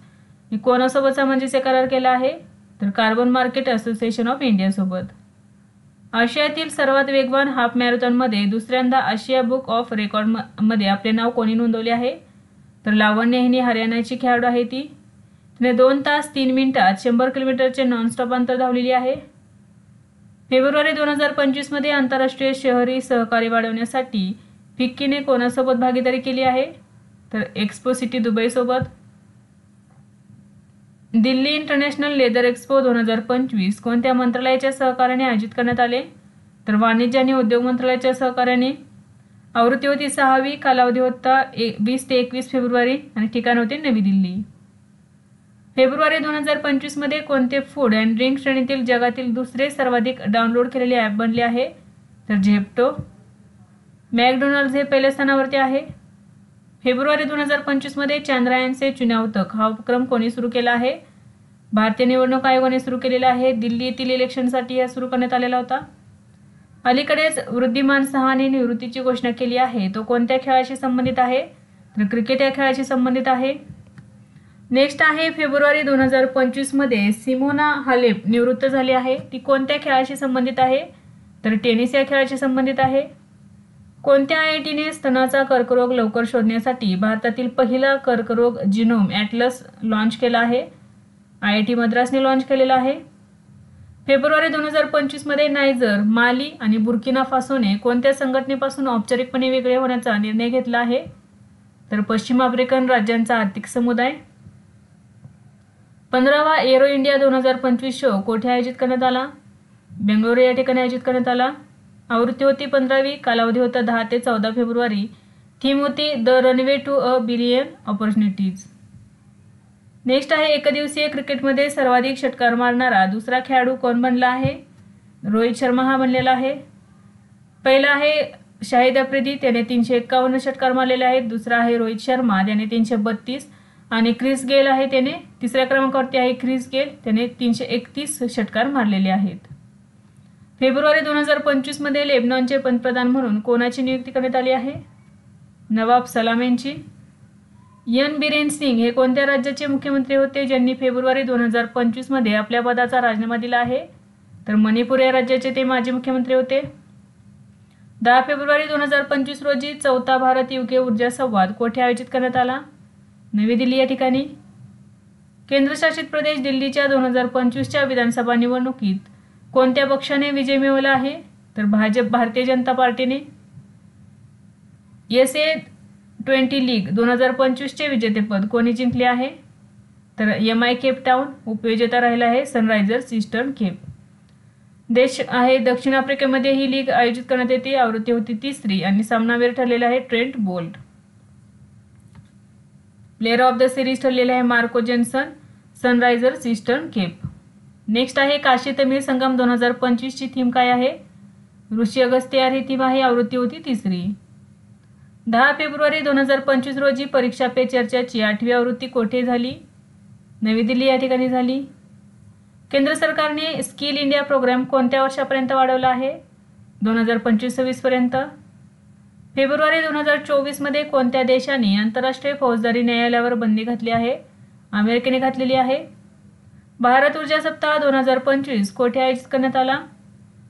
कोणासोबत सामंजस्य करार केला आहे? तर carbon market association of India सोबत. आशियातील सर्वात वेगवान हाफ मॅरेथॉनमध्ये दुसऱ्यांदा आशिया बुक ऑफ रेकॉर्डमध्ये आपले नाव कोणी नोंदवले आहे? तर लावण्य हिने हरियाणाची खेळाडू आहे ती. तिने 2 तास 3 मिनिटात 100 किलोमीटरचे नॉनस्टॉप अंतर धावलेली आहे. फेब्रुवारी 2025 मध्ये आंतरराष्ट्रीय शहरी सहकार्य वाढवण्यासाठी फिक्कीने कोणासोबत भागीदारी केली आहे? तर एक्सपो सिटी दुबई सोबत. दिल्ली इंटरनॅशनल लेदर एक्स्पो 2025 कोणत्या मंत्रालयाच्या सहकार्याने आयोजित करण्यात आले? तर वाणिज्य आणि उद्योग मंत्रालयाच्या सहकार्याने. आवृत्ती होती 6वी, कालावधी होता 20 ते 21 फेब्रुवारी आणि ठिकाण होते नवी दिल्ली. फेब्रुवारी 2025 मध्ये कोणते फूड अँड ड्रिंक श्रेणीतील जगातील दुसरे सर्वाधिक डाउनलोड केलेले ॲप बनले आहे? तर झेप्टो. मॅकडोनल्ड्स हे पहिल्या स्थानावरती आहे. फेब्रुवारी 2025 मध्ये चांद्रयानचे चुनाव तक हा उपक्रम कोणी सुरू केला आहे? भारतीय निवडणूक आयोगाने सुरू केलेला आहे. दिल्ली येथील इलेक्शनसाठी हा सुरू करण्यात आलेला होता. अलीकडेच वृद्धिमान सहाने निवृत्तीची घोषणा केली आहे. तो कोणत्या खेळाशी संबंधित आहे? तर क्रिकेट या खेळाशी संबंधित आहे. नेक्स्ट आहे फेब्रुवारी 2025 मध्ये सिमोना हालेप निवृत्त झाली आहे. ती कोणत्या खेळाशी संबंधित आहे? तर टेनिस या खेळाशी संबंधित आहे. कोणत्या IITने स्तनाचा कर्करोग लवकर शोधण्यासाठी भारतातील पहिला कर्करोग जिनोम ॲटलस लॉन्च केला आहे? IIT मद्रासने लॉन्च केलेला आहे. फेब्रुवारी 2025 मध्ये नायजर, माली आणि बुर्किना फासोने कोणत्या संघटनेपासून औपचारिकपणे वेगळे होण्याचा निर्णय घेतला आहे? तर पश्चिम आफ्रिकन राज्यांचा आर्थिक समुदाय. 15वा एरो इंडिया 2025 शो कोठे आयोजित करण्यात आला? बेंगळुरू या ठिकाणी आयोजित करण्यात आला. आवृत्ती होती 15वी, कालावधी होता 10 ते 14 फेब्रुवारी. थीम होती the runway to a billion opportunities. Next आहे एकदिवसीय क्रिकेटमध्ये सर्वाधिक षटकार मारणारा दुसरा खेळाडू कोण बनला आहे? रोहित शर्मा हा बनलेला आहे. पहिला आहे शाहिद आफ्रिदी, त्याने 351 षटकार मारलेले आहेत. दुसरा आहे रोहित शर्मा, त्याने 332 आणि क्रिस गेल आहे, त्याने तिसऱ्या क्रमांकावरती आहे क्रिस गेल, त्याने 331 षटकार मारलेले आहेत. फेब्रुवारी 2025 मध्ये लेबनॉनचे पंतप्रधान म्हणून कोणाची नियुक्ती करण्यात आली आहे? नवाब सलाम यांची. एन बिरेन सिंग हे कोणत्या राज्याचे मुख्यमंत्री होते ज्यांनी फेब्रुवारी 2025 मध्ये आपल्या पदाचा राजीनामा दिला आहे? तर मणिपूर या राज्याचे ते माजी मुख्यमंत्री होते. 10 फेब्रुवारी 2025 रोजी 4था भारत UK ऊर्जा संवाद कोठे आयोजित करण्यात आला? नवी दिल्ली या ठिकाणी. केंद्रशासित प्रदेश दिल्लीच्या 2025च्या विधानसभा निवडणुकीत कोणत्या पक्षाने विजय मिळवला आहे? तर भाजप, भारतीय जनता पार्टीने. SA-20 लीग 2025चे विजेतेपद कोणी जिंकले आहे? तर MI केप टाउन. उपविजेता राहिला आहे सनरायझर्स ईस्टर्न केप. देश आहे दक्षिण आफ्रिकेमध्ये ही लीग आयोजित करण्यात येते. आवृत्ती होती 3री आणि सामनावीर ठरलेला आहे Trent Boult. Player of the series ठरलेला आहे Marco Jansen, Sunrisers Eastern Cape. Next आहे काशी तमिळ संगम 2025 ची थीम काय आहे? ऋषी अगस्त्यार ही थीम आहे. आवृत्ती होती 3री. 10 फेब्रुवारी 2025 रोजी परीक्षा पे चर्चाची 8वी आवृत्ती कोठे झाली? नवी दिल्ली या ठिकाणी झाली. केंद्र सरकारने स्किल इंडिया प्रोग्राम कोणत्या वर्षापर्यंत वाढवला आहे? 2025-26 पर्यंत. फेब्रुवारी 2024 मध्ये कोणत्या देशाने आंतरराष्ट्रीय फौजदारी न्यायालयावर बंदी घातली आहे? अमेरिकेने घातलेली आहे. भारत ऊर्जा सप्ताह 2025 कोठे आयोजित करण्यात आला?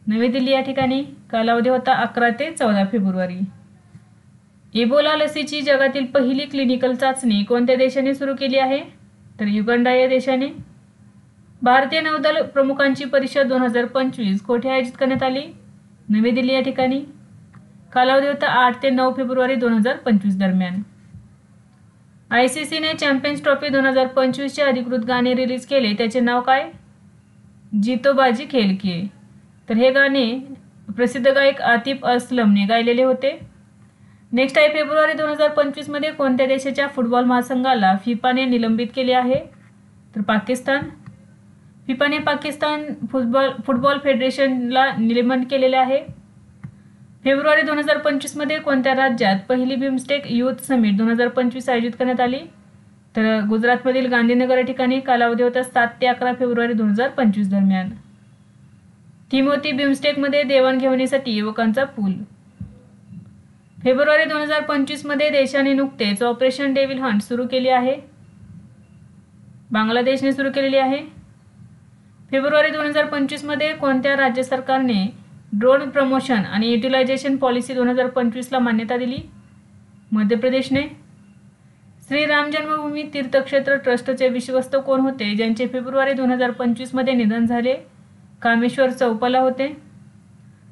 नवी दिल्ली या ठिकाणी. कालावधी होता 11 ते 14 फेब्रुवारी. इबोला लसीची जगातील पहिली क्लिनिकल चाचणी कोणत्या देशाने सुरू केली आहे? तर युगांडा या देशाने. भारतीय नौदल प्रमुखांची परिषद 2025 कोठे आयोजित करण्यात आली? नवी दिल्ली या ठिकाणी. कालावधी होता 8 ते 9 फेब्रुवारी 2025 दरम्यान. ICCने चॅम्पियन्स ट्रॉफी 2025 चे अधिकृत गाणे रिलीज केले, त्याचे नाव काय? जीतो बाजी खेल के. तर हे गाणे प्रसिद्ध गायक आतिफ असलमने गायलेले होते. नेक्स्ट आहे फेब्रुवारी 2025 मध्ये कोणत्या देशाच्या फुटबॉल महासंघाला फिफाने निलंबित केले आहे? तर पाकिस्तान. फिफाने पाकिस्तान फुटबॉल फेडरेशनला निलंबित केलेले आहे. फेब्रुवारी 2025 मध्ये कोणत्या राज्यात पहिली बिमस्टेक यूथ समिट 2025 आयोजित करण्यात आली? तर गुजरातमधील गांधीनगर या ठिकाणी. कालावधी होता 7 ते 11 फेब्रुवारी 2025 दरम्यान. थीम होती बिमस्टेकमध्ये देवाणघेवाणीसाठी युवकांचा पूल. फेब्रुवारी 2025 मध्ये देशाने नुकतेच ऑपरेशन डेव्हिल हंट सुरू केली आहे. बांगलादेशने सुरू केलेली आहे. फेब्रुवारी 2025 मध्ये कोणत्या राज्य सरकारने ड्रोन प्रमोशन आणि युटिलायझेशन पॉलिसी 2025 ला मान्यता दिली? मध्य प्रदेशने. श्री राम जन्मभूमी तीर्थक्षेत्र ट्रस्टचे विश्वस्त कोण होते ज्यांचे फेब्रुवारी 2025 मध्ये निधन झाले? कामेश्वर चौपाला होते.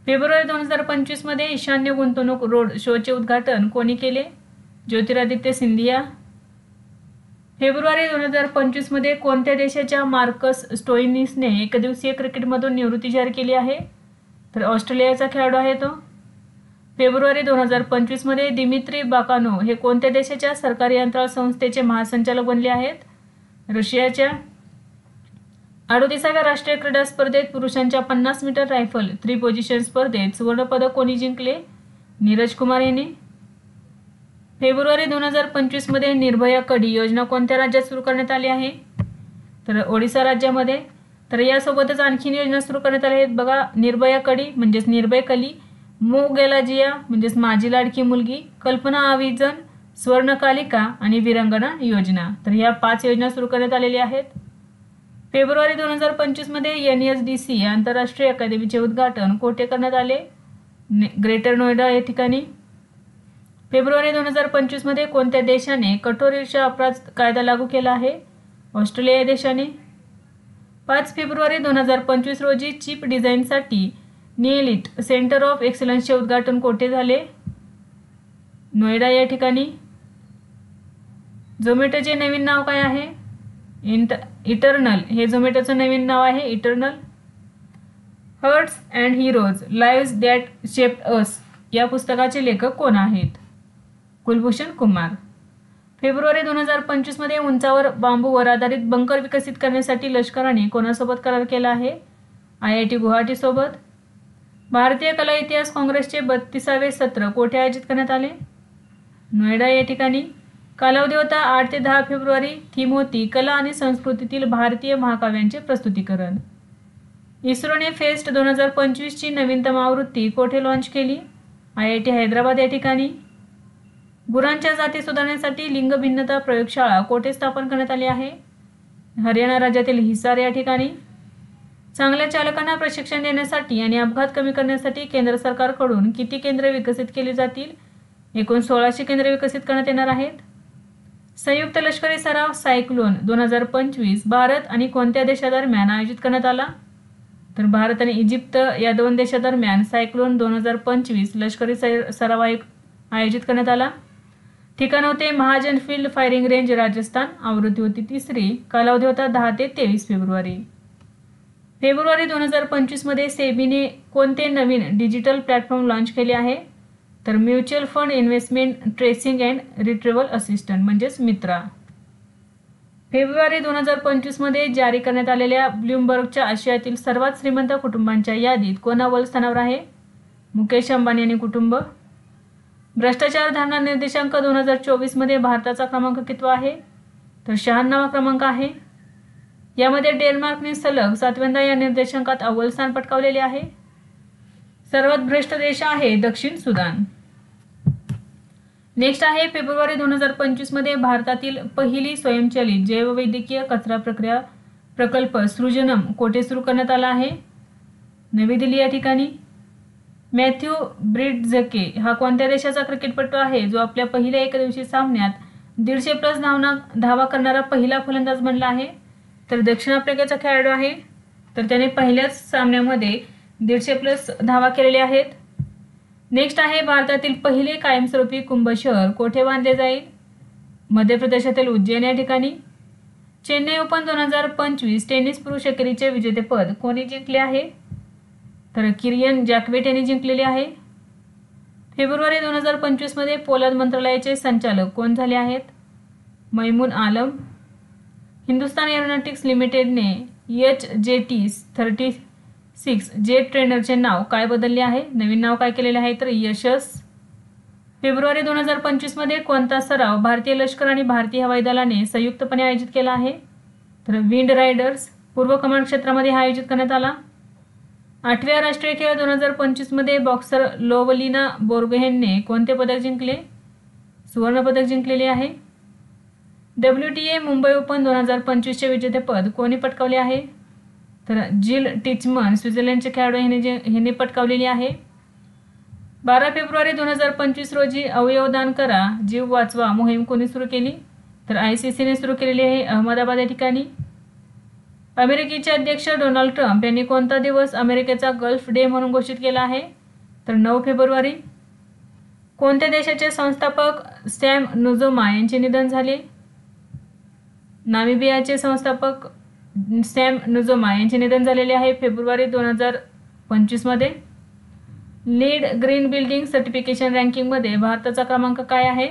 फेब्रुवारी 2025 मध्ये ईशान्य गुंतवणूक रोड शोचे उद्घाटन कोणी केले? ज्योतिरादित्य सिंधिया. फेब्रुवारी 2025 मध्ये कोणत्या देशाच्या मार्कस स्टोइनिसने एकदिवसीय क्रिकेटमधून निवृत्ती जाहीर केली आहे? तर ऑस्ट्रेलियाचा खेळाडू आहे तो. फेब्रुवारी 2025 मध्ये दिमित्री बाकानो हे कोणत्या देशाच्या सरकारी अंतराळ संस्थेचे महासंचालक बनले आहेत? रशियाच्या. 38व्या राष्ट्रीय क्रीडा स्पर्धेत पुरुषांच्या 50 मीटर रायफल 3 पोझिशन स्पर्धेत सुवर्णपदक कोणी जिंकले? नीरज कुमार यांनी. फेब्रुवारी 2025 मध्ये निर्भया कडी योजना कोणत्या राज्यात सुरू करण्यात आली आहे? तर ओडिशा राज्यामध्ये. तर यासोबतच आणखीन योजना सुरू करण्यात आल्या आहेत बघा. निर्भया कडी म्हणजेच निर्भय कली, मोगेलाजिया म्हणजेच माझी लाडकी मुलगी, कल्पना अभियान, स्वर्णकालिका आणि वीरांगना योजना. तर ह्या 5 योजना सुरू करण्यात आलेल्या आहेत. फेब्रुवारी 2025 मध्ये NSDC आंतरराष्ट्रीय अकादमीचे उद्घाटन कोठे करण्यात आले? ग्रेटर नोएडा या ठिकाणी. फेब्रुवारी 2025 मध्ये कोणत्या देशाने कठोर ईर्ष्या अपराध कायदा लागू केला आहे? ऑस्ट्रेलिया या देशाने. 5 फेब्रुवारी 2025 रोजी चिप डिझाईनसाठी निएलिट सेंटर ऑफ एक्सलन्सचे उद्घाटन कोठे झाले? नोएडा या ठिकाणी. झोमॅटोचे नवीन नाव काय आहे? इटर्नल हे झोमॅटोचं नवीन नाव आहे, eternal. Hearts and heroes lives that shaped us या पुस्तकाचे लेखक कोण आहेत? कुलभूषण कुमार. फेब्रुवारी 2025 मध्ये उंचावर बांबूवर आधारित बंकर विकसित करण्यासाठी लष्कराने कोणासोबत करार केला आहे? IIT गुवाहाटी सोबत. भारतीय कला इतिहास काँग्रेसचे 32वे सत्र कोठे आयोजित करण्यात आले? नोएडा या ठिकाणी. कालावधी होता 8 ते 10 फेब्रुवारी. थीम होती कला आणि संस्कृतीतील भारतीय महाकाव्यांचे प्रस्तुतीकरण. इस्रोने फेस्ट 2025 ची नवीनतम आवृत्ती कोठे लॉन्च केली? IIT हैदराबाद या ठिकाणी. गुरांच्या जाती सुधारण्यासाठी लिंगभिन्नता प्रयोगशाळा कोठे स्थापन करण्यात आली आहे? हरियाणा राज्यातील हिसार या ठिकाणी. चांगल्या चालकांना प्रशिक्षण देण्यासाठी आणि अपघात कमी करण्यासाठी केंद्र सरकारकडून किती केंद्रे विकसित केली जातील? एकूण 1600 केंद्रे विकसित करण्यात येणार आहेत. संयुक्त लष्करी सराव सायक्लोन 2025 भारत आणि कोणत्या देशादरम्यान आयोजित करण्यात आला? तर भारत आणि इजिप्त या 2 देशादरम्यान सायक्लोन 2025 लष्करी सराव आयोजित करण्यात आला. ठिकाण होते Mahajan field firing range Rajasthan. आवृत्ती होती 3री. कालावधी होता 10 ते 23 फेब्रुवारी. फेब्रुवारी 2025 मध्ये सेबीने कोणते नवीन डिजिटल प्लॅटफॉर्म लॉन्च केले आहे? तर mutual fund investment tracing and retrieval assistant म्हणजेच मित्रा. फेब्रुवारी 2025 मध्ये जारी करण्यात आलेल्या ब्लूमबर्गच्या आशियातील सर्वात श्रीमंत कुटुंबांच्या यादीत कोण अव्वल स्थानावर आहे? मुकेश अंबानी आणि कुटुंब. भ्रष्टाचार धारणा निर्देशांक 2024 मध्ये भारताचा क्रमांक कितवा आहे? तर 96वा क्रमांक आहे. यामध्ये डेन्मार्कने सलग 7व्यांदा या निर्देशांकात अव्वल स्थान पटकावलेले आहे. सर्वात भ्रष्ट देश आहे दक्षिण सुदान. नेक्स्ट आहे फेब्रुवारी 2025 मध्ये भारतातील पहिली स्वयंचलित जैववैद्यकीय कचरा प्रक्रिया प्रकल्प सृजनम कोठे सुरू करण्यात आला आहे? नवी दिल्ली या ठिकाणी. मॅथ्यू ब्रिडझके हा कोणत्या देशाचा क्रिकेटपटू आहे जो आपल्या पहिल्या एकदिवसीय सामन्यात 150+ धावा करणारा पहिला फलंदाज बनला आहे? तर दक्षिण आफ्रिकेचा खेळाडू आहे. तर त्याने पहिल्याच सामन्यामध्ये 150+ धावा केलेल्या आहेत. नेक्स्ट आहे भारतातील पहिले कायमस्वरूपी कुंभ शहर कोठे बांधले जाईल? मध्य प्रदेशातील उज्जैन या ठिकाणी. चेन्नई ओपन 2025 टेनिस पुरुष एकेरीचे विजेतेपद कोणी जिंकले आहे? तर किरियन जॅक्वेट यांनी जिंकलेले आहे. फेब्रुवारी 2025 मध्ये पोलाद मंत्रालयाचे संचालक कोण झाले आहेत? मैमून आलम. हिंदुस्तान एरोनॉटिक्स लिमिटेडने HJT-36 जेट ट्रेनरचे नाव काय बदलले आहे? नवीन नाव काय केलेले आहे? तर यशस. फेब्रुवारी 2025 मध्ये कोणता सराव भारतीय लष्कर आणि भारतीय हवाई दलाने संयुक्तपणे आयोजित केला आहे? तर विंड रायडर्स. पूर्व कमांड क्षेत्रामध्ये हा आयोजित करण्यात आला. 8व्या राष्ट्रीय खेळ 2025 मध्ये बॉक्सर लोवलिना बोर्गोहेनने कोणते पदक जिंकले? सुवर्ण पदक जिंकलेले आहे. WTA मुंबई ओपन 2025 चे विजेतेपद कोणी पटकावले आहे? तर जिल टिचमन स्वित्झर्लंडचे खेळाडू ह्यांनी पटकावलेली आहे. 12 फेब्रुवारी 2025 रोजी अवयवदान करा जीव वाचवा मोहीम कोणी सुरू केली? तर ICCने सुरू केलेली आहे अहमदाबाद या ठिकाणी. अमेरिकेचे अध्यक्ष डोनाल्ड ट्रम्प यांनी कोणता दिवस अमेरिकेचा गल्फ डे म्हणून घोषित केला आहे? तर 9 फेब्रुवारी. कोणत्या देशाचे संस्थापक सॅम नुजोमा यांचे निधन झाले? नामिबियाचे संस्थापक सॅम नुजोमा यांचे निधन झालेले आहे फेब्रुवारी 2025 लीड ग्रीन बिल्डिंग सर्टिफिकेशन रँकिंगमध्ये भारताचा क्रमांक काय आहे?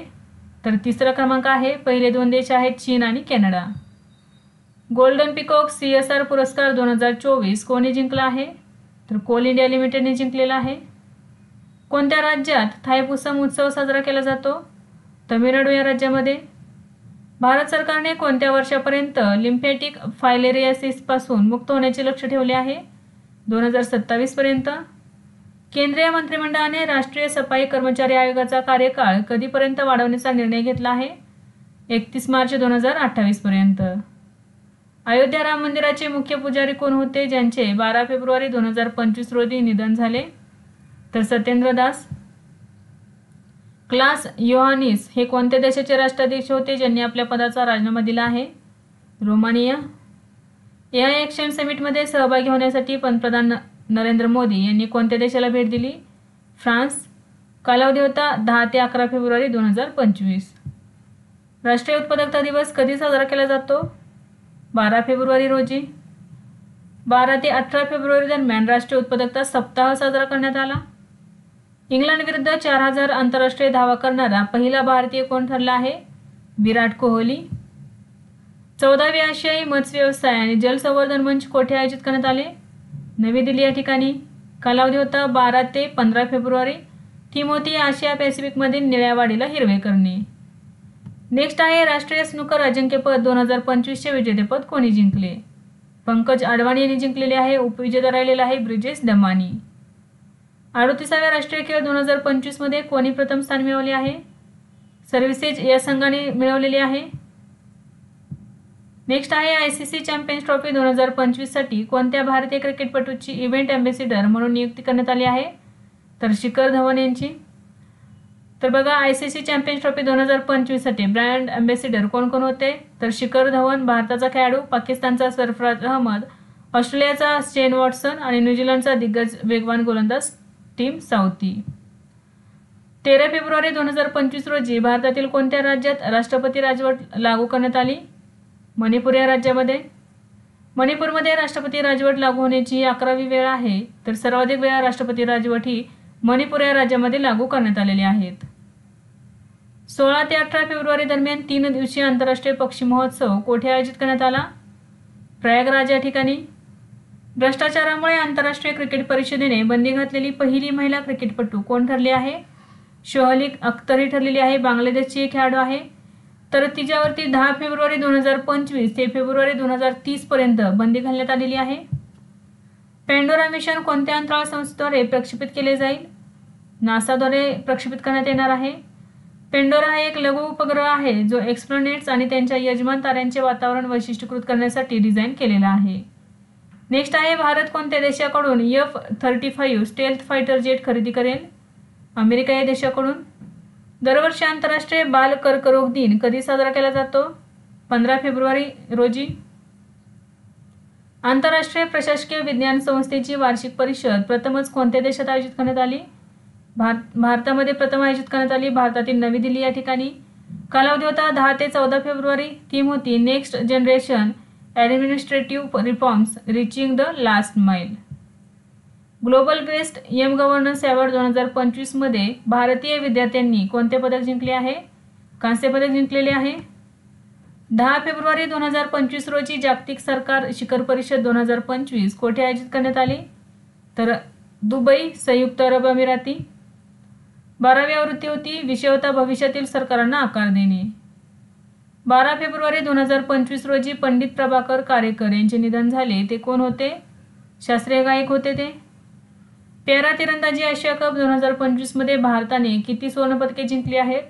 तर 3रा क्रमांक आहे. पहिले 2 देश आहेत चीन आणि कॅनडा. गोल्डन पिकॉक CSR पुरस्कार 2024 कोणी जिंकला आहे? तर कोल इंडिया लिमिटेडने जिंकलेला आहे. कोणत्या राज्यात थायपुसम उत्सव साजरा केला जातो? तमिळनाडू या राज्यामध्ये. भारत सरकारने कोणत्या वर्षापर्यंत लिम्फॅटिक फायलेरियासिसपासून मुक्त होण्याचे लक्ष्य ठेवले आहे? 2027 पर्यंत. केंद्रीय मंत्रिमंडळाने राष्ट्रीय सफाई कर्मचारी आयोगाचा कार्यकाळ कधीपर्यंत वाढवण्याचा निर्णय घेतला आहे? 31 मार्च 2028 पर्यंत. अयोध्या राम मंदिराचे मुख्य पुजारी कोण होते ज्यांचे 12 फेब्रुवारी 2025 रोजी निधन झाले? तर सत्येंद्र दास. क्लास योहानिस हे कोणत्या देशाचे राष्ट्राध्यक्ष होते ज्यांनी आपल्या पदाचा राजीनामा दिला आहे? रोमानिया. AI ॲक्शन समिटमध्ये सहभागी होण्यासाठी पंतप्रधान नरेंद्र मोदी यांनी कोणत्या देशाला भेट दिली? फ्रान्स. कालावधी होता 10 ते 11 फेब्रुवारी 2025. राष्ट्रीय उत्पादकता दिवस कधी साजरा केला जातो? 12 फेब्रुवारी रोजी. 12 ते 18 फेब्रुवारी दरम्यान राष्ट्रीय उत्पादकता सप्ताह साजरा करण्यात आला. इंग्लंड विरुद्ध 4000 आंतरराष्ट्रीय धावा करणारा पहिला भारतीय कोण ठरला आहे? विराट कोहली. 14वे आशियाई मत्स्य व्यवसाय आणि जलसंवर्धन मंच कोठे आयोजित करण्यात आले? नवी दिल्ली या ठिकाणी. कालावधी होता 12 ते 15 फेब्रुवारी. थीम होती आशिया पॅसिफिकमधील निळ्या वाडीला हिरवे करणे. नेक्स्ट आहे राष्ट्रीय स्नूकर अजिंक्यपद 2025चे विजेतेपद कोणी जिंकले? पंकज आडवाणी यांनी जिंकलेले आहे. उपविजेता राहिलेला आहे ब्रिजेश दमानी. 38व्या राष्ट्रीय खेळ 2025 कोणी प्रथम स्थान मिळवले आहे? सर्व्हिसेस या संघाने मिळवलेले आहे. नेक्स्ट आहे ICC चॅम्पियन्स ट्रॉफी 2025 साठी कोणत्या भारतीय क्रिकेटपटूची इव्हेंट अँबॅसिडर म्हणून नियुक्ती करण्यात आली आहे? तर शिखर धवन यांची. तर बघा ICC चॅम्पियन्स ट्रॉफी 2025 साठी ब्रँड अँबॅसिडर कोण कोण होते? तर शिखर धवन भारताचा खेळाडू, पाकिस्तानचा सरफराज अहमद, ऑस्ट्रेलियाचा शेन वॉटसन आणि न्यूझीलंडचा दिग्गज वेगवान गोलंदाज टीम साऊथी. 13 फेब्रुवारी 2025 रोजी भारतातील कोणत्या राज्यात राष्ट्रपती राजवट लागू करण्यात आली? मणिपूर या राज्यामध्ये. मणिपूरमध्ये राष्ट्रपती राजवट लागू होण्याची ही 11वी वेळ आहे. तर सर्वाधिक वेळा राष्ट्रपती राजवट ही मणिपूर या राज्यामध्ये लागू करण्यात आलेली आहेत. 16 ते 18 फेब्रुवारी दरम्यान 3 दिवसीय आंतरराष्ट्रीय पक्षी महोत्सव कोठे आयोजित करण्यात आला? प्रयागराज या ठिकाणी. भ्रष्टाचारामुळे आंतरराष्ट्रीय क्रिकेट परिषदेने बंदी घातलेली पहिली महिला क्रिकेटपटू कोण ठरली आहे? शोहली अख्तर ही ठरलेली आहे. बांगलादेशची खेळाडू आहे. तर तिच्यावरती 10 फेब्रुवारी 2025 ते फेब्रुवारी 2030 पर्यंत बंदी घालण्यात आलेली आहे. पॅन्डोरा मिशन कोणत्या अंतराळ संस्थेद्वारे प्रक्षेपित केले जाईल? नासाद्वारे प्रक्षेपित करण्यात येणार आहे. पेंडोरा हा एक लघु उपग्रह आहे जो एक्सप्लॅनेट्स आणि त्यांच्या यजमान ताऱ्यांचे वातावरण वैशिष्ट्यीकृत करण्यासाठी डिझाईन केलेला आहे. नेक्स्ट आहे भारत कोणत्या देशाकडून F-35 स्टेल्थ फायटर जेट खरेदी करेल? अमेरिका या देशाकडून. दरवर्षी आंतरराष्ट्रीय बाल कर्करोग दिन कधी साजरा केला जातो? 15 फेब्रुवारी रोजी. आंतरराष्ट्रीय प्रशासकीय विज्ञान संस्थेची वार्षिक परिषद प्रथमच कोणत्या देशात आयोजित करण्यात आली? भारतामध्ये प्रथम आयोजित करण्यात आली. भारतातील नवी दिल्ली या ठिकाणी. कालावधी होता 10 ते 14 फेब्रुवारी. थीम होती next generation administrative reforms reaching the last mile. Global best young governance award 2025 मध्ये भारतीय विद्यार्थ्यांनी कोणते पदक जिंकले आहे? कांस्य पदक जिंकलेले आहे. 10 फेब्रुवारी 2025 रोजी जागतिक सरकार शिखर परिषद 2025 कोठे आयोजित करण्यात आली? तर दुबई, संयुक्त अरब अमिराती. 12वी आवृत्ती होती. विषय होता भविष्यातील सरकारांना आकार देणे. 12 फेब्रुवारी 2025 रोजी पंडित प्रभाकर कारेकर यांचे निधन झाले. ते कोण होते? शास्त्रीय गायक होते ते. पॅरा तिरंदाजी आशिया कप 2025 मध्ये भारताने किती सुवर्णपदके जिंकली आहेत?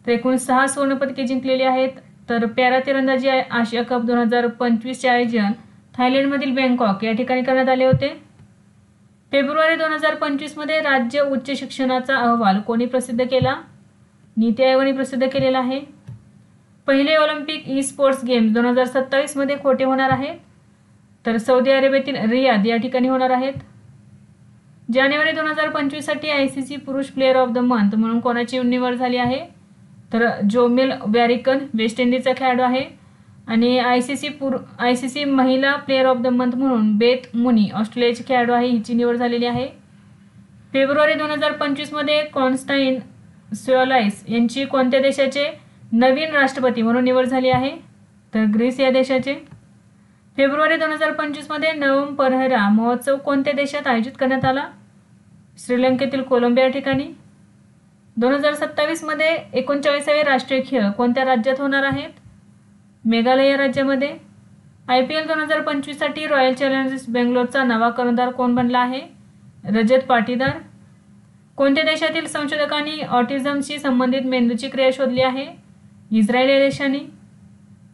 तर एकूण 6 सुवर्णपदके जिंकलेली आहेत. तर पॅरा तिरंदाजी आशिया कप 2025चे आयोजन थायलंडमधील बँकॉक या ठिकाणी करण्यात आले होते. फेब्रुवारी 2025 मध्ये राज्य उच्च शिक्षणाचा अहवाल कोणी प्रसिद्ध केला? नीती आयोगाने प्रसिद्ध केलेला आहे. पहिले ऑलिम्पिक ई स्पोर्ट्स गेम्स 2027 मध्ये कोठे होणार आहेत? तर सौदी अरेबियातील रियाद या ठिकाणी होणार आहेत. जानेवारी 2025 साठी ICC पुरुष प्लेअर ऑफ द मंथ म्हणून कोणाची निवड झाली आहे? तर जोमेल वॅरिकन वेस्ट इंडिजचा खेळाडू आहे. आणि ICC महिला प्लेअर ऑफ द मंथ म्हणून बेथ मुनी ऑस्ट्रेलियाची खेळाडू आहे, हिची निवड झालेली आहे. फेब्रुवारी 2025मध्ये कॉन्स्टाइन स्योलाइस यांची कोणत्या देशाचे नवीन राष्ट्रपती म्हणून निवड झाली आहे? तर ग्रीस या देशाचे. फेब्रुवारी 2025मध्ये नवम परहेरा महोत्सव कोणत्या देशात आयोजित करण्यात आला? श्रीलंकेतील कोलंबो या ठिकाणी. 2027मध्ये 39वे राष्ट्रीय खेळ कोणत्या राज्यात होणार आहेत? मेघालय या राज्यामध्ये. IPL 2025साठी रॉयल चॅलेंजर्स बेंगलोरचा नवा कर्णधार कोण बनला आहे? रजत पाटीदार. कोणत्या देशातील संशोधकांनी ऑटिझमशी संबंधित मेंदूची क्रिया शोधली आहे? इस्रायल या देशाने.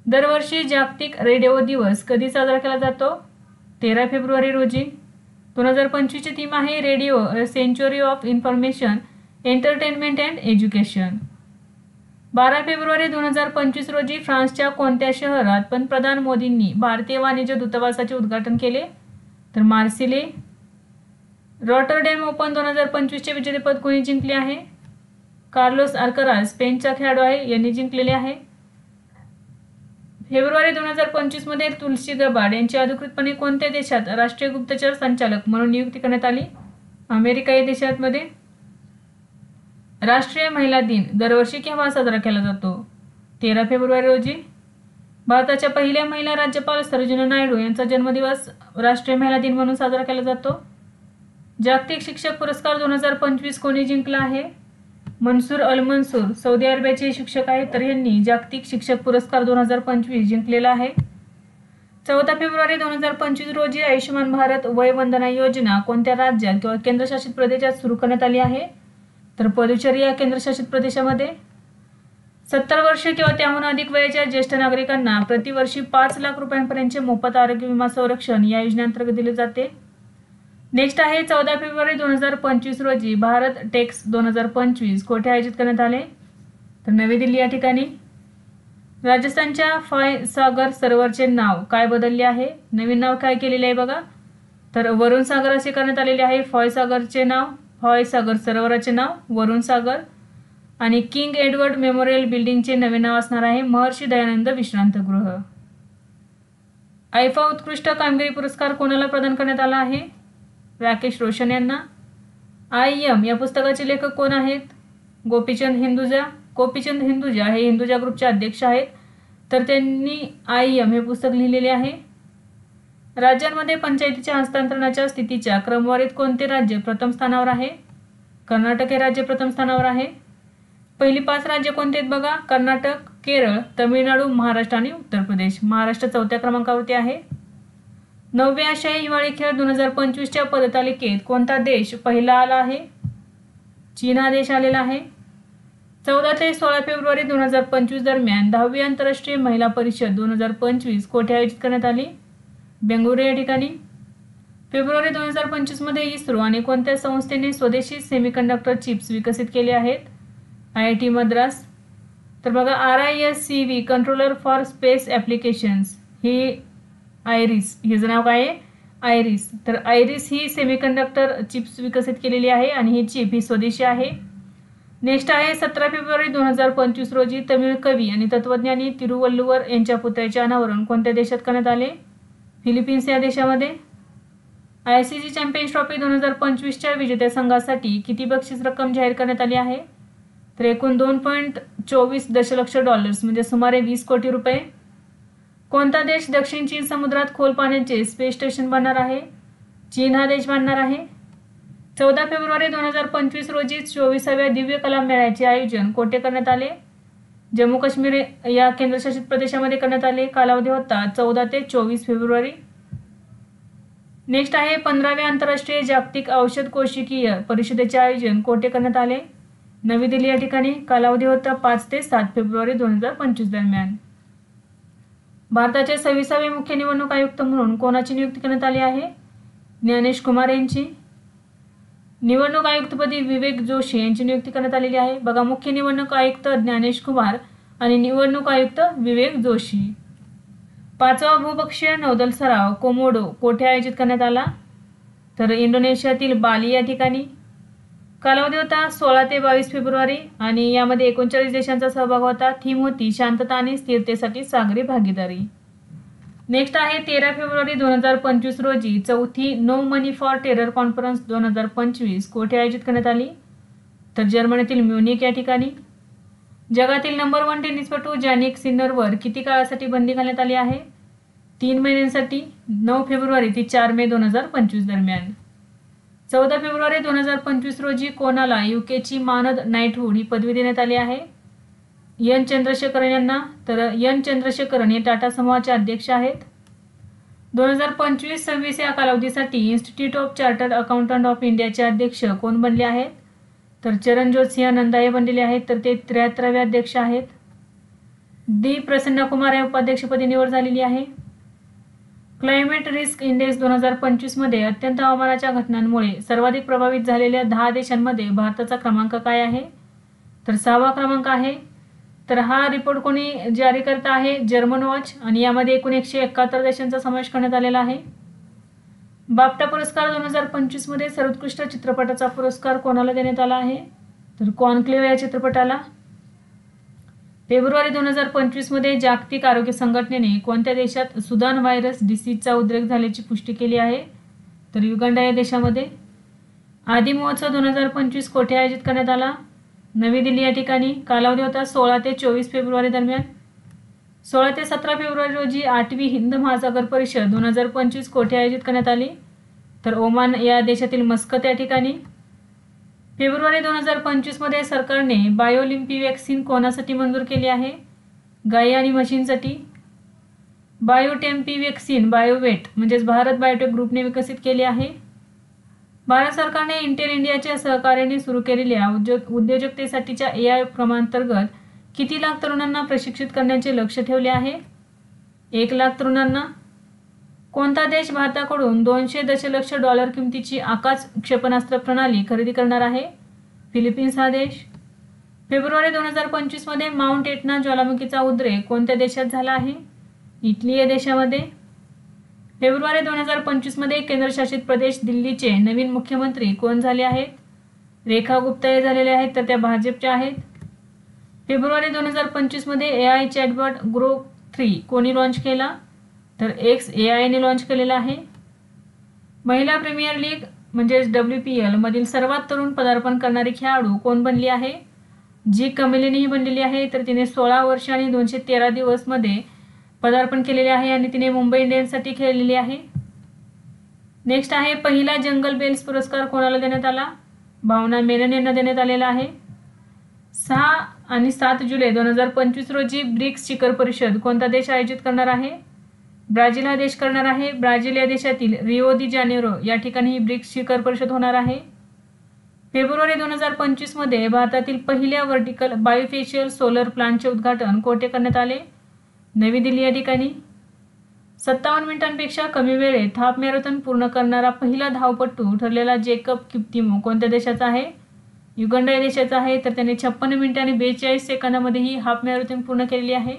दरवर्षी जागतिक रेडिओ दिवस कधी साजरा केला जातो? 13 फेब्रुवारी रोजी. 2025ची थीम आहे radio a century of information, entertainment and education. 12 फेब्रुवारी 2025 रोजी फ्रान्सच्या कोणत्या शहरात पंतप्रधान मोदींनी भारतीय वाणिज्य दूतावासाचे उद्घाटन केले? तर मार्सिले. रॉटरडॅम ओपन 2025चे विजेतेपद कोणी जिंकले आहे? कार्लोस अल्कराज स्पेनचा खेळाडू आहे, यांनी जिंकलेले आहे. फेब्रुवारी 2025मध्ये तुलसी गबाड यांची अधिकृतपणे कोणत्या देशात राष्ट्रीय गुप्तचर संचालक म्हणून नियुक्ती करण्यात आली? अमेरिका या देशामध्ये. राष्ट्रीय महिला दिन दरवर्षी केव्हा साजरा केला जातो? 13 फेब्रुवारी रोजी. भारताच्या पहिल्या महिला राज्यपाल सरोजिनी नायडू यांचा जन्मदिवस राष्ट्रीय महिला दिन म्हणून साजरा केला जातो. जागतिक शिक्षक पुरस्कार 2025 कोणी जिंकला आहे? मनसूर अल मनसूर सौदी अरेबियाचे शिक्षक आहेत, तर यांनी जागतिक शिक्षक पुरस्कार 2025 जिंकलेला आहे. 14 फेब्रुवारी 2025 रोजी आयुष्यमान भारत वय वंदना योजना कोणत्या राज्यात किंवा केंद्रशासित प्रदेशात सुरू करण्यात आली आहे? तर पुदुचेरी या केंद्रशासित प्रदेशामध्ये. 70 वर्षे किंवा त्याहून अधिक वयाच्या ज्येष्ठ नागरिकांना प्रतिवर्षी 5 लाख रुपयांपर्यंतचे मोफत आरोग्य विमा संरक्षण या योजनेअंतर्गत दिले जाते. नेक्स्ट आहे 14 फेब्रुवारी 2025 रोजी भारत टेक्स 2025 कोठे आयोजित करण्यात आले? तर नवी दिल्ली या ठिकाणी. राजस्थानच्या फॉय सागर सरोवरचे नाव काय बदलले आहे? नवीन नाव काय केलेले आहे बघा, तर वरुण सागर असे करण्यात आलेले आहे. फॉय सागर सरोवराचे नाव वरुण सागर. आणि किंग एडवर्ड मेमोरियल बिल्डिंगचे नवे नाव असणार आहे महर्षी दयानंद विश्रांतगृह. आयफा उत्कृष्ट कामगिरी पुरस्कार कोणाला प्रदान करण्यात आला आहे? राकेश रोशन यांना. IM या पुस्तकाचे लेखक कोण आहेत? गोपीचंद हिंदुजा हे हिंदुजा ग्रुपचे अध्यक्ष आहेत, तर त्यांनी IM हे पुस्तक लिहिलेले आहे. राज्यांमध्ये पंचायतीच्या हस्तांतरणाच्या स्थितीच्या क्रमवारीत कोणते राज्य प्रथम स्थानावर आहे? कर्नाटक हे राज्य प्रथम स्थानावर आहे. पहिली 5 राज्य कोणती आहेत बघा? कर्नाटक, केरळ, तमिळनाडू, महाराष्ट्र आणि उत्तर प्रदेश. महाराष्ट्र 4थ्या क्रमांकावरती आहे. 9वे आशियाई हिवाळी खेळ 2025च्या पदतालिकेत कोणता देश पहिला आला आहे? चीन हा देश आलेला आहे. 14 ते 16 फेब्रुवारी 2025 दरम्यान 10वी आंतरराष्ट्रीय महिला परिषद 2025 कोठे आयोजित करण्यात आली? बेंगळुरू या ठिकाणी. फेब्रुवारी 2025मध्ये इस्रो आणि कोणत्या संस्थेने स्वदेशी सेमीकंडक्टर चिप्स विकसित केले आहेत? IIT मद्रास. तर बघा RISC-V controller for space applications he iris, हिचं नाव काय आहे? आयरिस. तर आयरिस ही सेमीकंडक्टर चिप्स विकसित केलेली आहे आणि ही चिप ही स्वदेशी आहे. नेक्स्ट आहे 17 फेब्रुवारी 2025 रोजी तमिळ कवी आणि तत्वज्ञानी तिरुवल्लुवर यांच्या पुतळ्याचे अनावरण कोणत्या देशात करण्यात आले? फिलिपिन्स या देशामध्ये. ICC चॅम्पियन्स ट्रॉफी 2025च्या विजेत्या संघासाठी किती बक्षीस रक्कम जाहीर करण्यात आली आहे? तर एकूण $2.24 दशलक्ष म्हणजे सुमारे 20 कोटी रुपये. कोणता देश दक्षिण चीन समुद्रात खोल पाण्याचे स्पेस स्टेशन बांधणार आहे? चीन हा देश बांधणार आहे. 14 फेब्रुवारी 2025 रोजी 24व्या दिव्य कला मेळ्याचे आयोजन कोठे करण्यात आले? जम्मू काश्मीर या केंद्रशासित प्रदेशामध्ये करण्यात आले. कालावधी होता 14 ते 24 फेब्रुवारी. नेक्स्ट आहे 15व्या आंतरराष्ट्रीय जागतिक औषध कोशिकीय परिषदेचे आयोजन कोठे करण्यात आले? नवी दिल्ली या ठिकाणी. कालावधी होता 5 ते 7 फेब्रुवारी 2025 दरम्यान. भारताचे 26वे मुख्य निवडणूक आयुक्त म्हणून कोणाची नियुक्ती करण्यात आली आहे? ज्ञानेश कुमार यांची. निवडणूक आयुक्तपदी विवेक जोशी यांची नियुक्ती करण्यात आलेली आहे. बघा मुख्य निवडणूक आयुक्त ज्ञानेश कुमार आणि निवडणूक आयुक्त विवेक जोशी. 5वा भूपक्षीय नौदल सराव कोमोडो कोठे आयोजित करण्यात आला? तर इंडोनेशियातील बाली या ठिकाणी. कालावधी होता 16 ते 22 फेब्रुवारी आणि यामध्ये 39 देशांचा सहभाग होता. थीम होती शांतता आणि स्थिरतेसाठी सागरी भागीदारी. नेक्स्ट आहे 13 फेब्रुवारी 2025 रोजी चौथी no money for terror conference 2025 कोठे आयोजित करण्यात आली? तर जर्मनीतील म्युनिक या ठिकाणी. जगातील नंबर 1 टेनिसपटू जॅनिक सिन्नरवर किती काळासाठी बंदी घालण्यात आली आहे? 3 महिन्यांसाठी 9 फेब्रुवारी ते 4 मे 2025 दरम्यान. 14 फेब्रुवारी 2025 रोजी कोणाला यूकेची मानद नाईटहूड ही पदवी देण्यात आली आहे? एन चंद्रशेखरन यांना. तर एन चंद्रशेखरन हे टाटा समूहाचे अध्यक्ष आहेत. 2025-26 या कालावधीसाठी institute of chartered accountant of इंडियाचे अध्यक्ष कोण बनले आहेत? तर चरणज्योत सिंह नंदा हे बनलेले आहेत. तर ते 73वे अध्यक्ष आहेत. डी प्रसन्न कुमार या उपाध्यक्षपदी निवड झालेली आहे. क्लायमेट रिस्क इंडेक्स 2025 मध्ये अत्यंत हवामानाच्या घटनांमुळे सर्वाधिक प्रभावित झालेल्या 10 देशांमध्ये भारताचा क्रमांक काय आहे? तर 6वा क्रमांक आहे. तर हा रिपोर्ट कोणी जारी करत आहे? जर्मन वॉच आणि यामध्ये एकूण 171 देशांचा समावेश करण्यात आलेला आहे. बाफ्टा पुरस्कार 2025 मध्ये सर्वोत्कृष्ट चित्रपटाचा पुरस्कार कोणाला देण्यात आला आहे? तर कॉन्क्लेव्ह या चित्रपटाला. फेब्रुवारी 2025 मध्ये जागतिक आरोग्य संघटनेने कोणत्या देशात सुदान व्हायरस डिसीजचा उद्रेक झाल्याची पुष्टी केली आहे? तर युगांडा या देशामध्ये. आदी महोत्सव 2025 कोठे आयोजित करण्यात आला? नवी दिल्ली या ठिकाणी. कालावधी होता 16 ते 24 फेब्रुवारी दरम्यान. 16 ते 17 फेब्रुवारी रोजी 8वी हिंद महासागर परिषद 2025 कोठे आयोजित करण्यात आली? तर ओमान या देशातील मस्कत या ठिकाणी. फेब्रुवारी 2025 मध्ये सरकारने बायोलिम्पी वॅक्सिन कोणासाठी मंजूर केली आहे? गायी आणि म्हशींसाठी. बायोटेम्पी वॅक्सिन बायोवेट म्हणजेच भारत बायोटेक ग्रुपने विकसित केली आहे. भारत सरकारने इंटेल इंडियाच्या सहकार्याने सुरू केलेल्या उद्योजकतेसाठीच्या AI उपक्रमांतर्गत किती लाख तरुणांना प्रशिक्षित करण्याचे लक्ष्य ठेवले आहे? 1 लाख तरुणांना. कोणता देश भारताकडून $200 दशलक्ष किमतीची आकाश क्षेपणास्त्र प्रणाली खरेदी करणार आहे? फिलिपिन्स हा देश. फेब्रुवारी 2025 मध्ये माउंट एटना ज्वालामुखीचा उद्रेक कोणत्या देशात झाला आहे? इटली या देशामध्ये. फेब्रुवारी 2025 मध्ये केंद्रशासित प्रदेश दिल्लीचे नवीन मुख्यमंत्री कोण झाले आहेत? रेखा गुप्ता हे झालेले आहेत. तर त्या भाजपच्या आहेत. फेब्रुवारी 2025 मध्ये AI चॅटबॉट ग्रोक 3 कोणी लॉन्च केला? तर XAI ने लॉन्च केलेला आहे. महिला प्रीमियर लीग म्हणजेच WPL मधील सर्वात तरुण पदार्पण करणारी खेळाडू कोण बनली आहे? जी कमिलिनी ही बनलेली आहे. तर तिने 16 वर्ष आणि 213 दिवस मध्ये पदार्पण केलेले आहे आणि तिने मुंबई इंडियन्ससाठी खेळलेली आहे. नेक्स्ट आहे पहिला जंगल बेल्स पुरस्कार कोणाला देण्यात आला? भावना मेनन यांना देण्यात आलेला आहे. 6 आणि 7 जुलै 2025 रोजी ब्रिक्स शिखर परिषद कोणता देश आयोजित करणार आहे? ब्राझील हा देश करणार आहे. ब्राझील या देशातील रिओ दी जानेरो या ठिकाणी ही ब्रिक्स शिखर परिषद होणार आहे. फेब्रुवारी 2025 मध्ये भारतातील पहिल्या व्हर्टिकल बायोफेशियल सोलर प्लांटचे उद्घाटन कोठे करण्यात आले? नवी दिल्ली या ठिकाणी. 57 मिनिटांपेक्षा कमी वेळेत हाफ मॅरेथॉन पूर्ण करणारा पहिला धावपटू ठरलेला जेकब किप्तिमो कोणत्या देशाचा आहे? युगांडा या देशाचा आहे. तर त्याने 56 मिनिटे आणि 42 सेकंदामध्ये ही हाफ मॅरेथॉन पूर्ण केलेली आहे.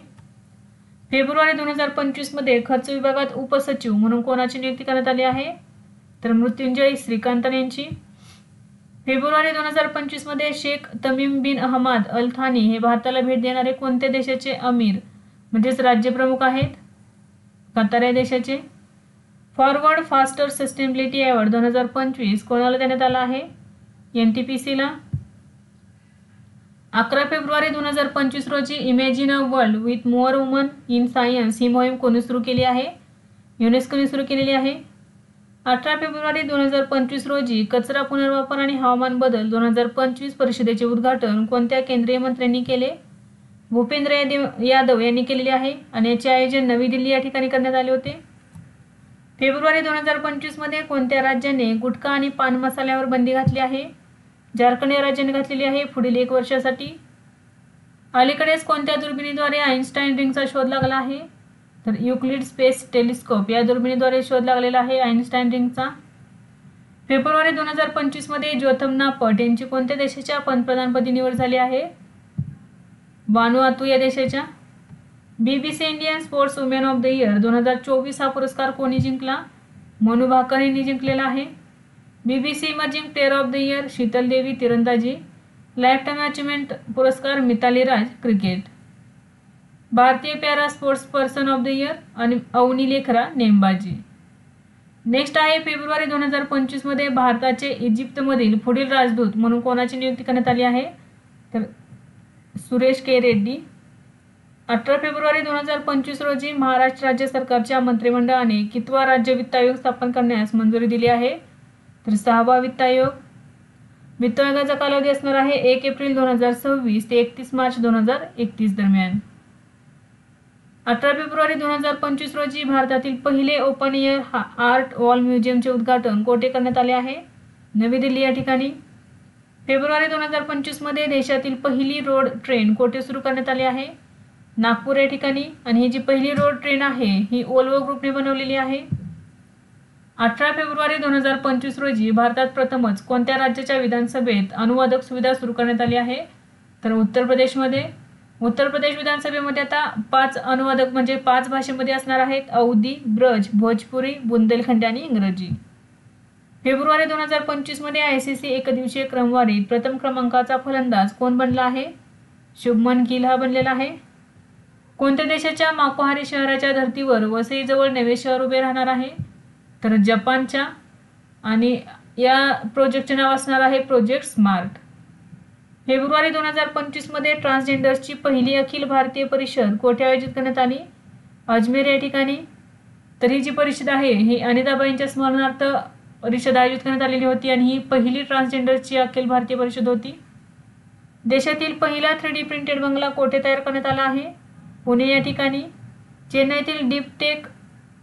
फेब्रुवारी 2025 मध्ये खर्च विभागात उपसचिव म्हणून कोणाची नियुक्ती करण्यात आली आहे? तर मृत्युंजय श्रीकांतन यांची. फेब्रुवारी 2025 मध्ये शेख तमीम बिन अहमद अल थानी हे भारताला भेट देणारे कोणत्या देशाचे अमीर म्हणजेच राज्यप्रमुख आहेत? कतार या देशाचे. फॉरवर्ड फास्टर सस्टेनेबिलिटी अवॉर्ड 2025 कोणाला देण्यात आला आहे? NTPCला. 11 फेब्रुवारी 2025 रोजी imagine a world with more woman in science ही मोहीम कोणी सुरू केली आहे? युनेस्कोने सुरू केलेली आहे. 18 फेब्रुवारी 2025 रोजी कचरा पुनर्वापर आणि हवामान बदल 2025 परिषदेचे उद्घाटन कोणत्या केंद्रीय मंत्र्यांनी केले? भूपेंद्र यादव यांनी केलेले आहे आणि याचे आयोजन नवी दिल्ली या ठिकाणी करण्यात आले होते. फेब्रुवारी 2025 मध्ये कोणत्या राज्याने गुटखा आणि पान मसाल्यावर बंदी घातली आहे? झारखंड या राज्याने घातलेली आहे पुढील 1 वर्षासाठी. अलीकडेच कोणत्या दुर्बिणीद्वारे आइन्स्टाईन रिंगचा शोध लागला आहे? तर युक्लिड स्पेस टेलिस्कोप या दुर्बिणीद्वारे शोध लागलेला आहे आइन्स्टाईन रिंगचा. फेब्रुवारी 2025 मध्ये जोथम पट यांची कोणत्या देशाच्या पंतप्रधानपदी निवड झाली आहे? वानुआतू या देशाच्या. BBC Indian sports women of the year 2024 हा पुरस्कार कोणी जिंकला? मनू भाकर यांनी जिंकलेला आहे. BBC emerging player of the year Sheetal देवी तिरंदाजी, लाईफ टाईम अचिव्हमेंट पुरस्कार मिताली राज क्रिकेट, भारतीय para sports person of the year आणि अवनी लेखरा नेमबाजी. नेक्स्ट आहे फेब्रुवारी 2025 मध्ये भारताचे इजिप्तमधील पुढील राजदूत म्हणून कोणाची नियुक्ती करण्यात आली आहे, तर सुरेश के रेड्डी. 18 फेब्रुवारी 2025 रोजी महाराष्ट्र राज्य सरकारच्या मंत्रिमंडळाने कितवा राज्य वित्त आयोग स्थापन करण्यास मंजुरी दिली आहे, तर 6वा वित्त आयोग. वित्त आयोगाचा कालावधी असणार आहे 1 एप्रिल 2026 ते 31 मार्च 2031 दरम्यान. 18 फेब्रुवारी 2025 रोजी भारतातील पहिले ओपन एअर आर्ट वॉल म्युझियमचे उद्घाटन कोठे करण्यात आले आहे, नवी दिल्ली या ठिकाणी. फेब्रुवारी 2025 मध्ये देशातील पहिली रोड ट्रेन कोठे सुरू करण्यात आली आहे, नागपूर या ठिकाणी. आणि ही जी पहिली रोड ट्रेन आहे ही ओल्वो ग्रुपने बनवलेली आहे. 18 फेब्रुवारी 2025 रोजी भारतात प्रथमच कोणत्या राज्याच्या विधानसभेत अनुवादक सुविधा सुरू करण्यात आली आहे, तर उत्तर प्रदेशमध्ये. उत्तर प्रदेश विधानसभेमध्ये आता 5 अनुवादक म्हणजे 5 भाषेमध्ये असणार आहेत, अवधी, ब्रज, भोजपुरी, बुंदेलखंडी आणि इंग्रजी. फेब्रुवारी 2025 मध्ये ICC एकदिवसीय क्रमवारीत प्रथम क्रमांकाचा फलंदाज कोण बनला आहे, शुभमन गिल हा बनलेला आहे. कोणत्या देशाच्या माकोहारी शहराच्या धर्तीवर वसईजवळ नवे शहर उभे राहणार आहे, तर जपानच्या. आणि या प्रोजेक्टचे नाव असणार आहे प्रोजेक्ट स्मार्ट. फेब्रुवारी 2025 मध्ये ट्रान्सजेंडर्सची पहिली अखिल भारतीय परिषद कोठे आयोजित करण्यात आली, अजमेर या ठिकाणी. तर ही जी परिषद आहे ही अनिताबाईंच्या स्मरणार्थ परिषद आयोजित करण्यात आलेली होती आणि ही पहिली ट्रान्सजेंडर्सची अखिल भारतीय परिषद होती. देशातील पहिला 3D प्रिंटेड बंगला कोठे तयार करण्यात आला आहे, पुणे या ठिकाणी. चेन्नईतील डीपटेक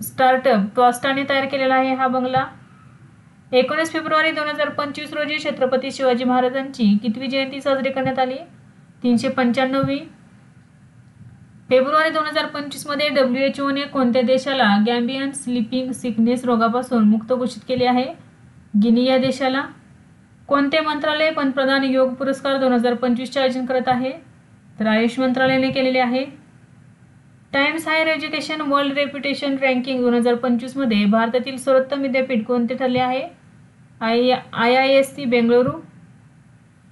स्टार्टअप ट्वास्टाने तयार केलेला आहे हा बंगला. 19 फेब्रुवारी 2025 रोजी छत्रपती शिवाजी महाराजांची कितवी जयंती साजरी करण्यात आली, 395वी. फेब्रुवारी 2025 मध्ये WHO ने कोणत्या देशाला गॅम्बियन स्लीपिंग सिकनेस रोगापासून मुक्त घोषित केले आहे, गिनी या देशाला. कोणते मंत्रालय पंतप्रधान योग पुरस्कार 2025 आयोजन करत आहे, तर आयुष मंत्रालयाने केलेले आहे. Times higher education world reputation ranking 2025 मध्ये भारतातील सर्वोत्तम विद्यापीठ कोणते ठरले आहे, IISc Bengaluru,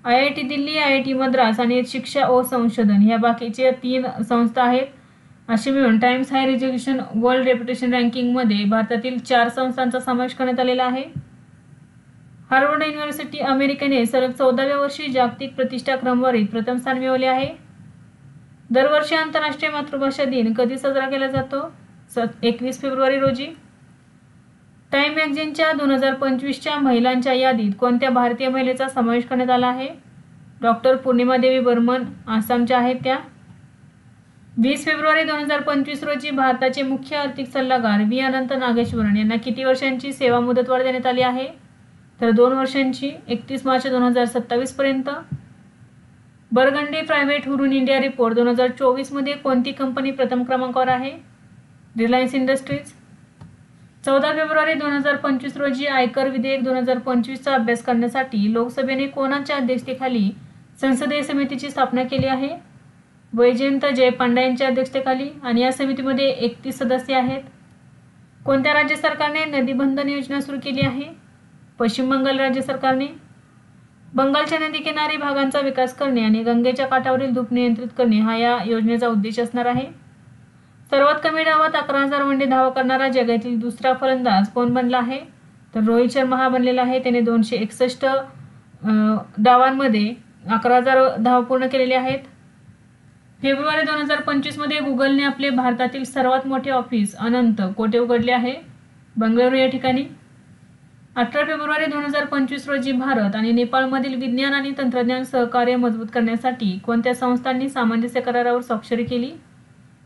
IIT Delhi, IIT Madras आणि शिक्षा व संशोधन ह्या बाकीचे 3 संस्था आहेत. असे मिळून Times higher education world Reputation रँकिंगमध्ये भारतातील 4 संस्थांचा समावेश करण्यात आलेला आहे. हार्वर्ड युनिव्हर्सिटी अमेरिकेने सलग 14व्या वर्षी जागतिक प्रतिष्ठा क्रमवारीत प्रथम स्थान मिळवले आहे. दरवर्षी आंतरराष्ट्रीय मातृभाषा दिन कधी साजरा केला जातो, 21 फेब्रुवारी रोजी. टाइम मॅगझिनच्या 2025च्या महिलांच्या यादीत कोणत्या भारतीय महिलेचा समावेश करण्यात आला आहे, डॉक्टर पूर्णिमा देवी बर्मन आसामच्या आहेत त्या. 20 फेब्रुवारी 2025 रोजी भारताचे मुख्य आर्थिक सल्लागार V अनंत नागेश्वरन यांना किती वर्षांची सेवा मुदतवाढ देण्यात आली आहे, तर 2 वर्षांची, 31 मार्च 2027 पर्यंत. Burgundy private Hurun India report 2024 मध्ये कोणती कंपनी प्रथम क्रमांकावर आहे, रिलायन्स इंडस्ट्रीज. 14 फेब्रुवारी 2025 रोजी आयकर विधेयक 2025चा अभ्यास करण्यासाठी लोकसभेने कोणाच्या अध्यक्षतेखाली संसदीय समितीची स्थापना केली आहे, वैजयंत जय पांडा यांच्या अध्यक्षतेखाली. आणि या समितीमध्ये 31 सदस्य आहेत. कोणत्या राज्य सरकारने नदीबंधन योजना सुरू केली आहे, पश्चिम बंगाल राज्य सरकारने. बंगालच्या नदीकिनारी भागांचा विकास करणे आणि गंगेच्या काठावरील धूप नियंत्रित करणे हा या योजनेचा उद्देश असणार आहे. सर्वात कमी डावात 11,000 वनडे धावा करणारा जगातील दुसरा फलंदाज कोण बनला आहे, तर रोहित शर्मा हा बनलेला आहे. त्याने 261 डावांमध्ये 11,000 धावा पूर्ण केलेल्या आहेत. फेब्रुवारी 2025 मध्ये गुगलने आपले भारतातील सर्वात मोठे ऑफिस अनंत कोठे उघडले आहे, बंगळुरू या ठिकाणी. 18 फेब्रुवारी 2025 रोजी भारत आणि नेपाळमधील विज्ञान आणि तंत्रज्ञान सहकार्य मजबूत करण्यासाठी कोणत्या संस्थांनी सामंजस्य करारावर स्वाक्षरी केली,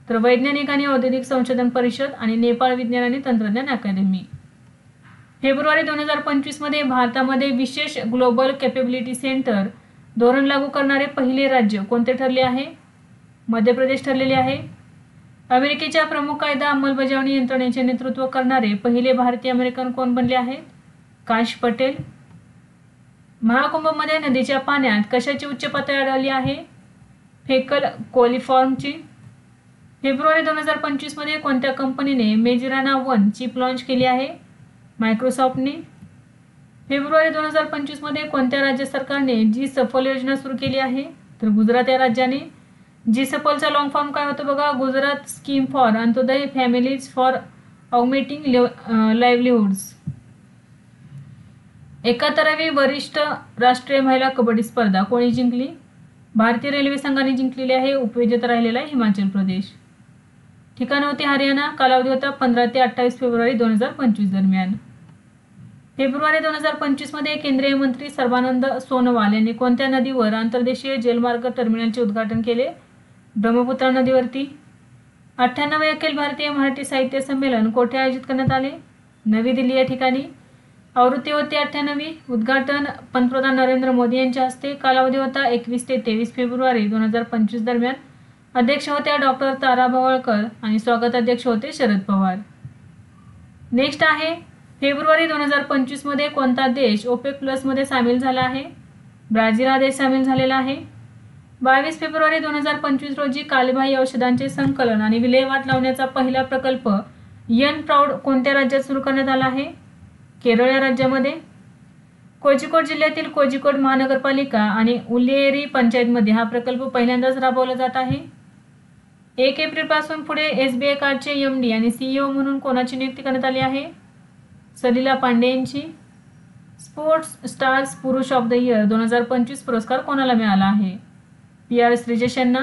तर वैज्ञानिक आणि औद्योगिक संशोधन परिषद आणि नेपाळ विज्ञान आणि तंत्रज्ञान अकादमी. फेब्रुवारी 2025 मध्ये भारतामध्ये विशेष ग्लोबल कॅपेबिलिटी सेंटर धोरण लागू करणारे पहिले राज्य कोणते ठरले आहे, मध्य प्रदेश ठरलेले आहे. अमेरिकेच्या प्रमुख कायदा अंमलबजावणी यंत्रणेचे नेतृत्व करणारे पहिले भारतीय अमेरिकन कोण बनले आहेत, काश पटेल. महाकुंभमध्ये नदीच्या पाण्यात कशाची उच्च पातळी आढळली आहे, फेकल कोलिफॉर्मची. फेब्रुवारी 2025 मध्ये कोणत्या कंपनीने मेजिराना 1 चिप लॉन्च केली आहे, मायक्रोसॉफ्टने. फेब्रुवारी 2025 मध्ये कोणत्या राज्य सरकारने जी सफल योजना सुरू केली आहे? तर गुजरात या राज्याने. जी सफलचा लॉंग फॉर्म काय होतो बघा? Gujarat scheme for Antyodaya families for augmenting livelihoods. 71वी वरिष्ठ राष्ट्रीय महिला कबड्डी स्पर्धा कोणी जिंकली? भारतीय रेल्वे संघाने जिंकलेली आहे. उपविजेता राहिलेला आहे हिमाचल प्रदेश. ठिकाण होते हरियाणा. कालावधी होता 15 ते 28 फेब्रुवारी 2025 दरम्यान. फेब्रुवारी 2025 मध्ये केंद्रीय मंत्री सर्बानंद सोनोवाल यांनी कोणत्या नदीवर आंतरदेशीय जलमार्ग टर्मिनलचे उद्घाटन केले? ब्रह्मपुत्रा नदीवरती. 98वे अखिल भारतीय मराठी साहित्य संमेलन कोठे आयोजित करण्यात आले? नवी दिल्ली या ठिकाणी. आवृत्ती होती 98वी. उद्घाटन पंतप्रधान नरेंद्र मोदी यांच्या हस्ते. कालावधी होता 21 ते 23 फेब्रुवारी 2025 दरम्यान. अध्यक्ष होत्या डॉक्टर तारा भवळकर आणि स्वागत अध्यक्ष होते शरद पवार. नेक्स्ट आहे फेब्रुवारी 2025 मध्ये कोणता देश ओपेक प्लस मध्ये सामील झाला आहे? ब्राझील हा देश सामील झालेला आहे. 22 फेब्रुवारी 2025 रोजी कालबाह्य औषधांचे संकलन आणि विल्हेवाट लावण्याचा पहिला प्रकल्प यन प्राऊड कोणत्या राज्यात सुरू करण्यात आला आहे? केरळ या राज्यामध्ये. कोझिकोड जिल्ह्यातील कोझिकोड महानगरपालिका आणि उल्लेरी पंचायतमध्ये हा प्रकल्प पहिल्यांदाच राबवला जात आहे. 1 एप्रिल पासून पुढे SBI कार्डचे MD आणि CEO म्हणून कोणाची नियुक्ती करण्यात आली आहे? सलीला पांडे यांची. स्पोर्ट्स स्टार्स पुरुष ऑफ द इयर 2025 पुरस्कार कोणाला मिळाला आहे? PR श्रीजेश यांना.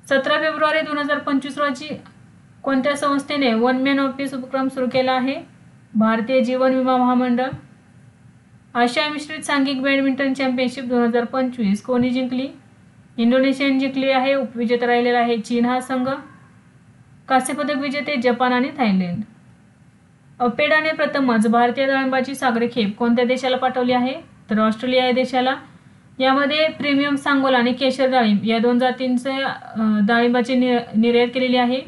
17 फेब्रुवारी 2025 रोजी कोणत्या संस्थेने वन मॅन ऑफिस उपक्रम सुरू केला आहे? भारतीय जीवन विमा महामंडळ. आशिया मिश्रित सांघिक बॅडमिंटन चॅम्पियनशिप 2025 कोणी जिंकली? इंडोनेशियाने जिंकली आहे. उपविजेता राहिलेला आहे चीन हा संघ. कांस्यपदक विजेते जपान आणि थायलंड. अपेडाने प्रथमच भारतीय डाळिंबाची सागरी खेप कोणत्या देशाला पाठवली आहे? तर ऑस्ट्रेलिया या देशाला. यामध्ये प्रीमियम सांगोला आणि केशर डाळिंब या 2 जातींच्या डाळिंबाची निर्यात केलेली आहे.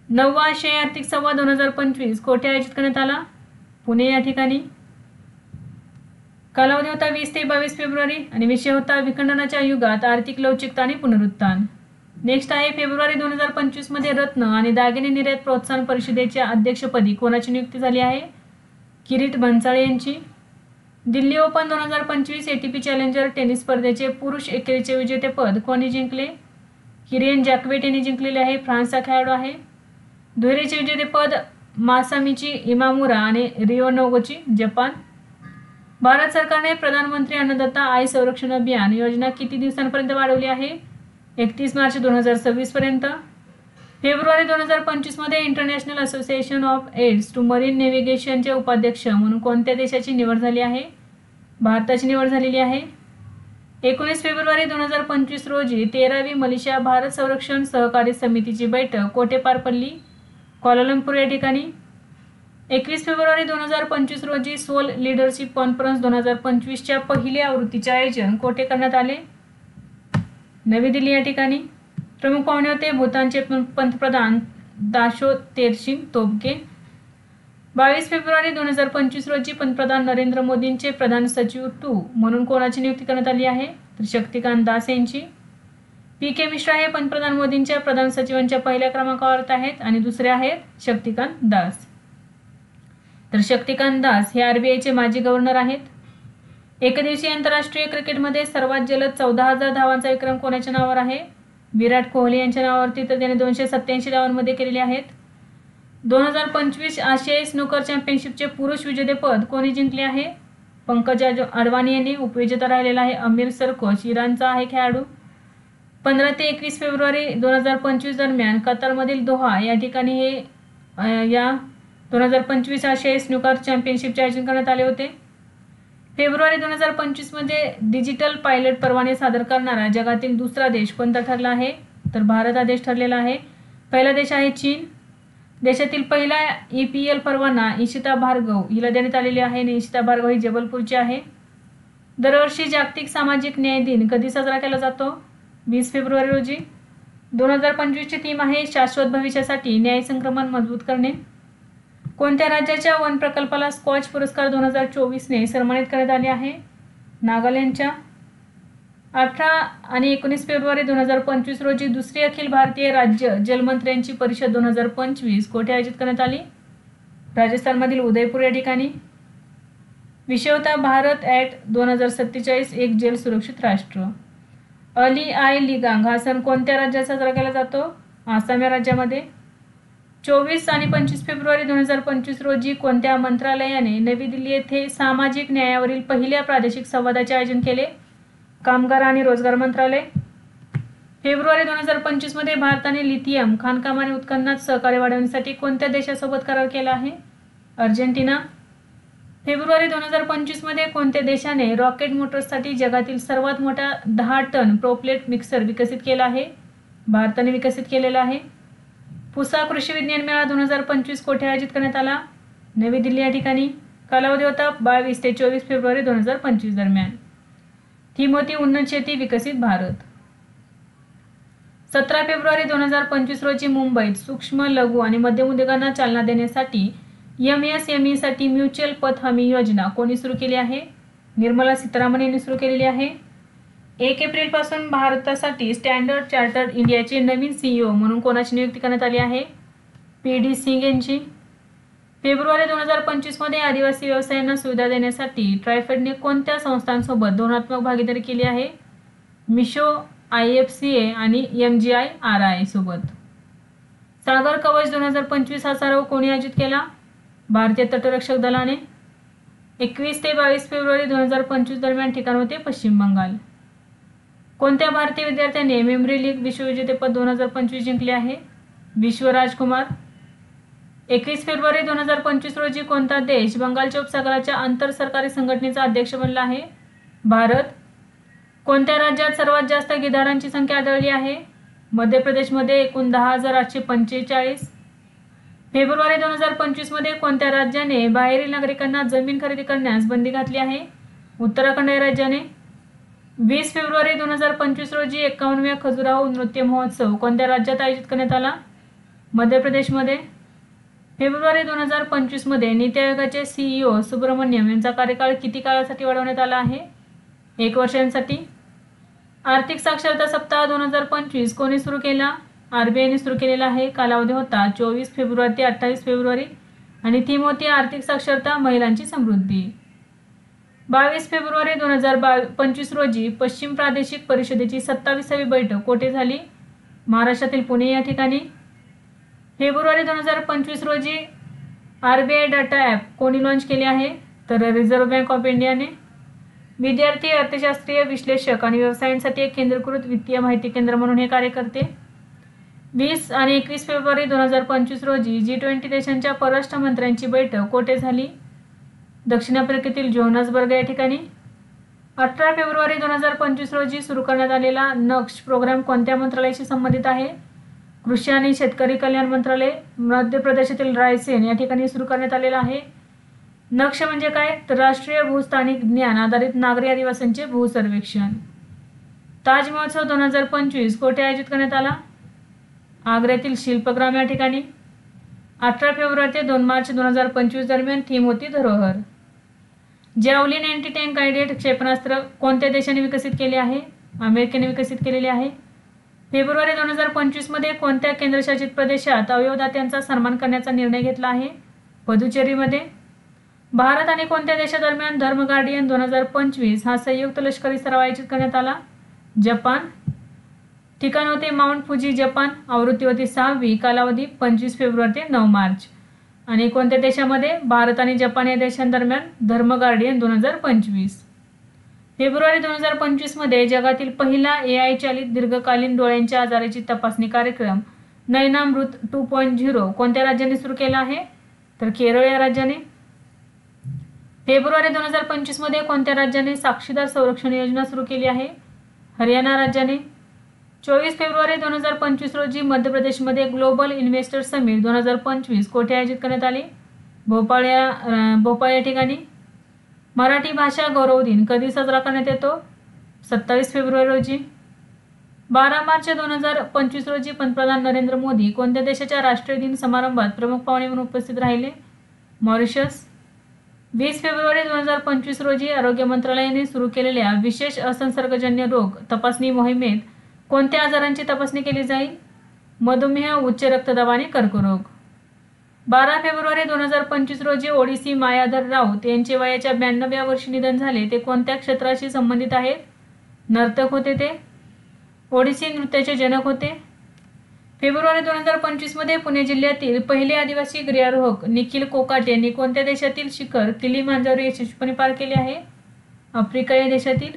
9वा आशियाई आर्थिक संवाद 2025 कोठे आयोजित करण्यात आला? पुणे या ठिकाणी. कालावधी होता 20 ते 22 फेब्रुवारी आणि विषय होता विखंडनाच्या युगात आर्थिक लवचिकता आणि पुनरुत्थान. नेक्स्ट आहे फेब्रुवारी 2025 मध्ये रत्न आणि दागिने निर्यात प्रोत्साहन परिषदेच्या अध्यक्षपदी कोणाची नियुक्ती झाली आहे? किरीट भन्साळे यांची. Delhi open 2025 ATP challenger tennis स्पर्धेचे पुरुष एकेरीचे विजेतेपद कोणी जिंकले? किरियन जॅक्वेट यांनी जिंकलेले आहे. फ्रान्सचा खेळाडू आहे. दुहेरीचे विजेतेपद मासामिची इमामुरा आणि रिओ नोगोची जपान. भारत सरकारने प्रधानमंत्री अन्नदाता आई संरक्षण अभियान योजना किती दिवसांपर्यंत वाढवली आहे? 31 मार्च 2026 पर्यंत. फेब्रुवारी 2025 मध्ये international association of aids to marine नेव्हिगेशनचे उपाध्यक्ष म्हणून कोणत्या देशाची निवड झाली आहे? भारताची निवड झालेली आहे. 19 फेब्रुवारी 2025 रोजी 13वी मलेशिया भारत संरक्षण सहकारी समितीची बैठक कोठे पार पडली? क्वालालंपूर या ठिकाणी. 21 फेब्रुवारी 2025 रोजी सोल लीडरशिप कॉन्फरन्स 2025च्या पहिल्या आवृत्तीचे आयोजन कोठे करण्यात आले? नवी दिल्ली या ठिकाणी. प्रमुख पाहुणे होते भूतानचे पंतप्रधान दाशो तेरशिंग तोब्गे. 22 फेब्रुवारी 2025 रोजी पंतप्रधान नरेंद्र मोदींचे प्रधान सचिव 2 म्हणून कोणाची नियुक्ती करण्यात आली आहे? तर शक्तिकांत दास यांची. PK मिश्रा हे पंतप्रधान मोदींच्या प्रधान सचिवांच्या पहिल्या क्रमांकावर आहेत आणि दुसरे आहेत शक्तिकांत दास. तर शक्तिकांत दास हे RBIचे माजी गव्हर्नर आहेत. एकदिवसीय आंतरराष्ट्रीय क्रिकेटमध्ये सर्वात जलद 14,000 धावांचा विक्रम कोणाच्या नावावर आहे? विराट कोहली यांच्या नावावरती. तर त्याने 287 धावांमध्ये केलेले आहेत. 2025 आशियाई स्नूकर चॅम्पियनशिपचे पुरुष विजेतेपद कोणी जिंकले आहे? पंकज अडवाणी यांनी. उपविजेता राहिलेला आहे अमीर सरकोश, इराणचा आहे खेळाडू. 15 ते 21 फेब्रुवारी 2025 दरम्यान कतारमधील दोहा या ठिकाणी हे या 2025 आशियाई स्नूकर चॅम्पियनशिपचे आयोजन करण्यात आले होते. फेब्रुवारी 2025 मध्ये डिजिटल पायलट परवाने सादर करणारा जगातील दुसरा देश कोणता ठरला आहे? तर भारत हा देश ठरलेला आहे. पहिला देश आहे चीन. देशातील पहिला EPL परवाना इशिता भार्गव हिला देण्यात आलेली आहे आणि इशिता भार्गव ही जबलपूरची आहे. दरवर्षी जागतिक सामाजिक न्याय दिन कधी साजरा केला जातो? 20 फेब्रुवारी रोजी. 2025 ची थीम आहे शाश्वत भविष्यासाठी न्याय संक्रमण मजबूत करणे. कोणत्या राज्याच्या वन प्रकल्पाला स्कॉच पुरस्कार 2024 ने सन्मानित करण्यात आले आहे? नागालँडच्या. 18 आणि 19 फेब्रुवारी 2025 रोजी दुसरी अखिल भारतीय राज्य जलमंत्र्यांची परिषद 2025 कोठे आयोजित करण्यात आली? राजस्थानमधील उदयपूर या ठिकाणी. विषय होता भारत ॲट 2047 एक जेल सुरक्षित राष्ट्र. अली आय लिगांग हा सण कोणत्या राज्यात साजरा केला जातो? आसाम या राज्यामध्ये. 24 आणि 25 फेब्रुवारी 2025 रोजी कोणत्या मंत्रालयाने नवी दिल्ली येथे सामाजिक न्यायावरील पहिल्या प्रादेशिक संवादाचे आयोजन केले? कामगार आणि रोजगार मंत्रालय. फेब्रुवारी 2025 मध्ये भारताने लिथियम खाणकाम आणि उत्खननात सहकार्य वाढवण्यासाठी कोणत्या देशासोबत करार केला आहे? अर्जेंटिना. फेब्रुवारी 2025 मध्ये कोणत्या देशाने रॉकेट मोटर्ससाठी जगातील सर्वात मोठा 10 टन प्रोपेलर मिक्सर विकसित केला आहे? भारताने विकसित केलेला आहे. पुसा कृषी विज्ञान मेळा 2025 कोठे आयोजित करण्यात आला? नवी दिल्ली या ठिकाणी. कालावधी होता 22 ते 24 फेब्रुवारी 2025 दरम्यान. थीम होती उन्नत शेती विकसित भारत. 17 फेब्रुवारी 2025 रोजी मुंबईत सूक्ष्म लघु आणि मध्यम उद्योगांना चालना देण्यासाठी MSME साठी म्युच्युअल पत हमी योजना कोणी सुरू केली आहे? निर्मला सीतारामन यांनी सुरू केलेली आहे. 1 एप्रिल पासून भारतासाठी स्टँडर्ड चार्टर्ड इंडियाचे नवीन CEO म्हणून कोणाची नियुक्ती करण्यात आली आहे? PD सिंग यांची. फेब्रुवारी 2025 मध्ये आदिवासी व्यवसायांना सुविधा देण्यासाठी ट्रायफेडने कोणत्या संस्थांसोबत धोरणात्मक भागीदारी केली आहे? मिशो, IFCA आणि MGIRI सोबत. सागर कवच 2025 हा सराव कोणी आयोजित केला? भारतीय तटरक्षक दलाने. 21 ते 22 फेब्रुवारी 2025 दरम्यान ठिकाण होते पश्चिम बंगाल. कोणत्या भारतीय विद्यार्थ्याने मेमरी लीग विश्वविजेतेपद 2025 जिंकले आहे? विश्व राजकुमार. 21 फेब्रुवारी 2025 रोजी कोणता देश बंगालच्या उपसागराच्या आंतर सरकारी संघटनेचा अध्यक्ष बनला आहे? भारत. कोणत्या राज्यात सर्वात जास्त गिधाडांची संख्या आढळली आहे? मध्य प्रदेशमध्ये एकूण 10,845. फेब्रुवारी 2025 मध्ये कोणत्या राज्याने बाहेरील नागरिकांना जमीन खरेदी करण्यास बंदी घातली आहे? उत्तराखंड या राज्याने. 20 फेब्रुवारी 2025 रोजी 51व्या खजुराहो नृत्य महोत्सव कोणत्या राज्यात आयोजित करण्यात आला? मध्य प्रदेशमध्ये. फेब्रुवारी 2025 मध्ये नीती आयोगाचे CEO सुब्रमण्यम यांचा कार्यकाळ किती काळासाठी वाढवण्यात आला आहे? 1 वर्षांसाठी. आर्थिक साक्षरता सप्ताह 2025 कोणी सुरू केला? RBI ने सुरू केलेला आहे. कालावधी होता 24 फेब्रुवारी ते 28 फेब्रुवारी आणि थीम होती आर्थिक साक्षरता महिलांची समृद्धी. 22 फेब्रुवारी 2025 रोजी पश्चिम प्रादेशिक परिषदेची 27वी बैठक कोठे झाली? महाराष्ट्रातील पुणे या ठिकाणी. फेब्रुवारी 2025 रोजी RBI डाटा ॲप कोणी लॉन्च केले आहे? तर रिझर्व्ह बँक ऑफ इंडियाने. विद्यार्थी अर्थशास्त्रीय विश्लेषक आणि व्यवसायांसाठी एक केंद्रीकृत वित्तीय माहिती केंद्र म्हणून हे कार्य करते. 20 आणि 21 फेब्रुवारी 2025 रोजी G20 देशांच्या परराष्ट्र मंत्र्यांची बैठक कोठे झाली? दक्षिण आफ्रिकेतील जोहान्सबर्ग या ठिकाणी. 18 फेब्रुवारी 2025 रोजी सुरू करण्यात आलेला नक्ष प्रोग्राम कोणत्या मंत्रालयाशी संबंधित आहे? कृषी आणि शेतकरी कल्याण मंत्रालय. मध्य प्रदेशातील रायसेन या ठिकाणी सुरू करण्यात आलेला आहे. नक्ष म्हणजे काय? तर राष्ट्रीय भूस्थानिक ज्ञान आधारित नागरी आदिवासींचे भूसर्वेक्षण. ताज महोत्सव 2025 कोठे आयोजित करण्यात आला? आग्र्यातील शिल्पग्राम या ठिकाणी. 18 फेब्रुवारी ते 2 मार्च 2025 दरम्यान थीम होती धरोहर. जॅव्हलिन अँटी टँक गाइडेड क्षेपणास्त्र कोणत्या देशाने विकसित केले आहे? अमेरिकेने विकसित केलेले आहे. फेब्रुवारी 2025 मध्ये कोणत्या केंद्रशासित प्रदेशात अवयवदात्यांचा सन्मान करण्याचा निर्णय घेतला आहे? पुदुचेरीमध्ये. भारत आणि कोणत्या देशादरम्यान धर्म गार्डियन 2025 हा संयुक्त लष्करी सराव आयोजित करण्यात आला? जपान. ठिकाण होते माउंट फुजी जपान. आवृत्ती होती 6वी. कालावधी 25 फेब्रुवारी ते 9 मार्च. आणि कोणत्या देशामध्ये? भारत आणि जपान या देशांदरम्यान धर्म गार्डियन 2025. फेब्रुवारी 2025 मध्ये जगातील पहिला AI चालित दीर्घकालीन डोळ्यांच्या आजाराची तपासणी कार्यक्रम नयनामृत 2.0 कोणत्या राज्याने सुरू केला आहे? तर केरळ या राज्याने. फेब्रुवारी 2025 मध्ये कोणत्या राज्याने साक्षीदार संरक्षण योजना सुरू केली आहे? हरियाणा राज्याने. 24 फेब्रुवारी 2025 रोजी मध्य प्रदेशमध्ये ग्लोबल इन्व्हेस्टर समिट 2025 कोठे आयोजित करण्यात आले? भोपाळ या ठिकाणी. मराठी भाषा गौरव दिन कधी साजरा करण्यात येतो? 27 फेब्रुवारी रोजी. 12 मार्च 2025 रोजी पंतप्रधान नरेंद्र मोदी कोणत्या देशाच्या राष्ट्रीय दिन समारंभात प्रमुख पाहुणे म्हणून उपस्थित राहिले? मॉरिशस. 20 फेब्रुवारी 2025 रोजी आरोग्य मंत्रालयाने सुरू केलेल्या विशेष असंसर्गजन्य रोग तपासणी मोहिमेत कोणत्या आजारांची तपासणी केली जाईल? मधुमेह, उच्च रक्तदाब आणि कर्करोग. 12 फेब्रुवारी 2025 रोजी ओडिसी मायाधर राऊत यांचे वयाच्या 92व्या वर्षी निधन झाले. ते कोणत्या क्षेत्राशी संबंधित आहेत? नर्तक होते ते. ओडिसी नृत्याचे जनक होते. फेब्रुवारी 2025 मध्ये पुणे जिल्ह्यातील पहिले आदिवासी गिर्यारोहक निखिल कोकाटे यांनी कोणत्या देशातील शिखर किलिमांजारो यशस्वीपणे पार केले आहे? आफ्रिका या देशातील.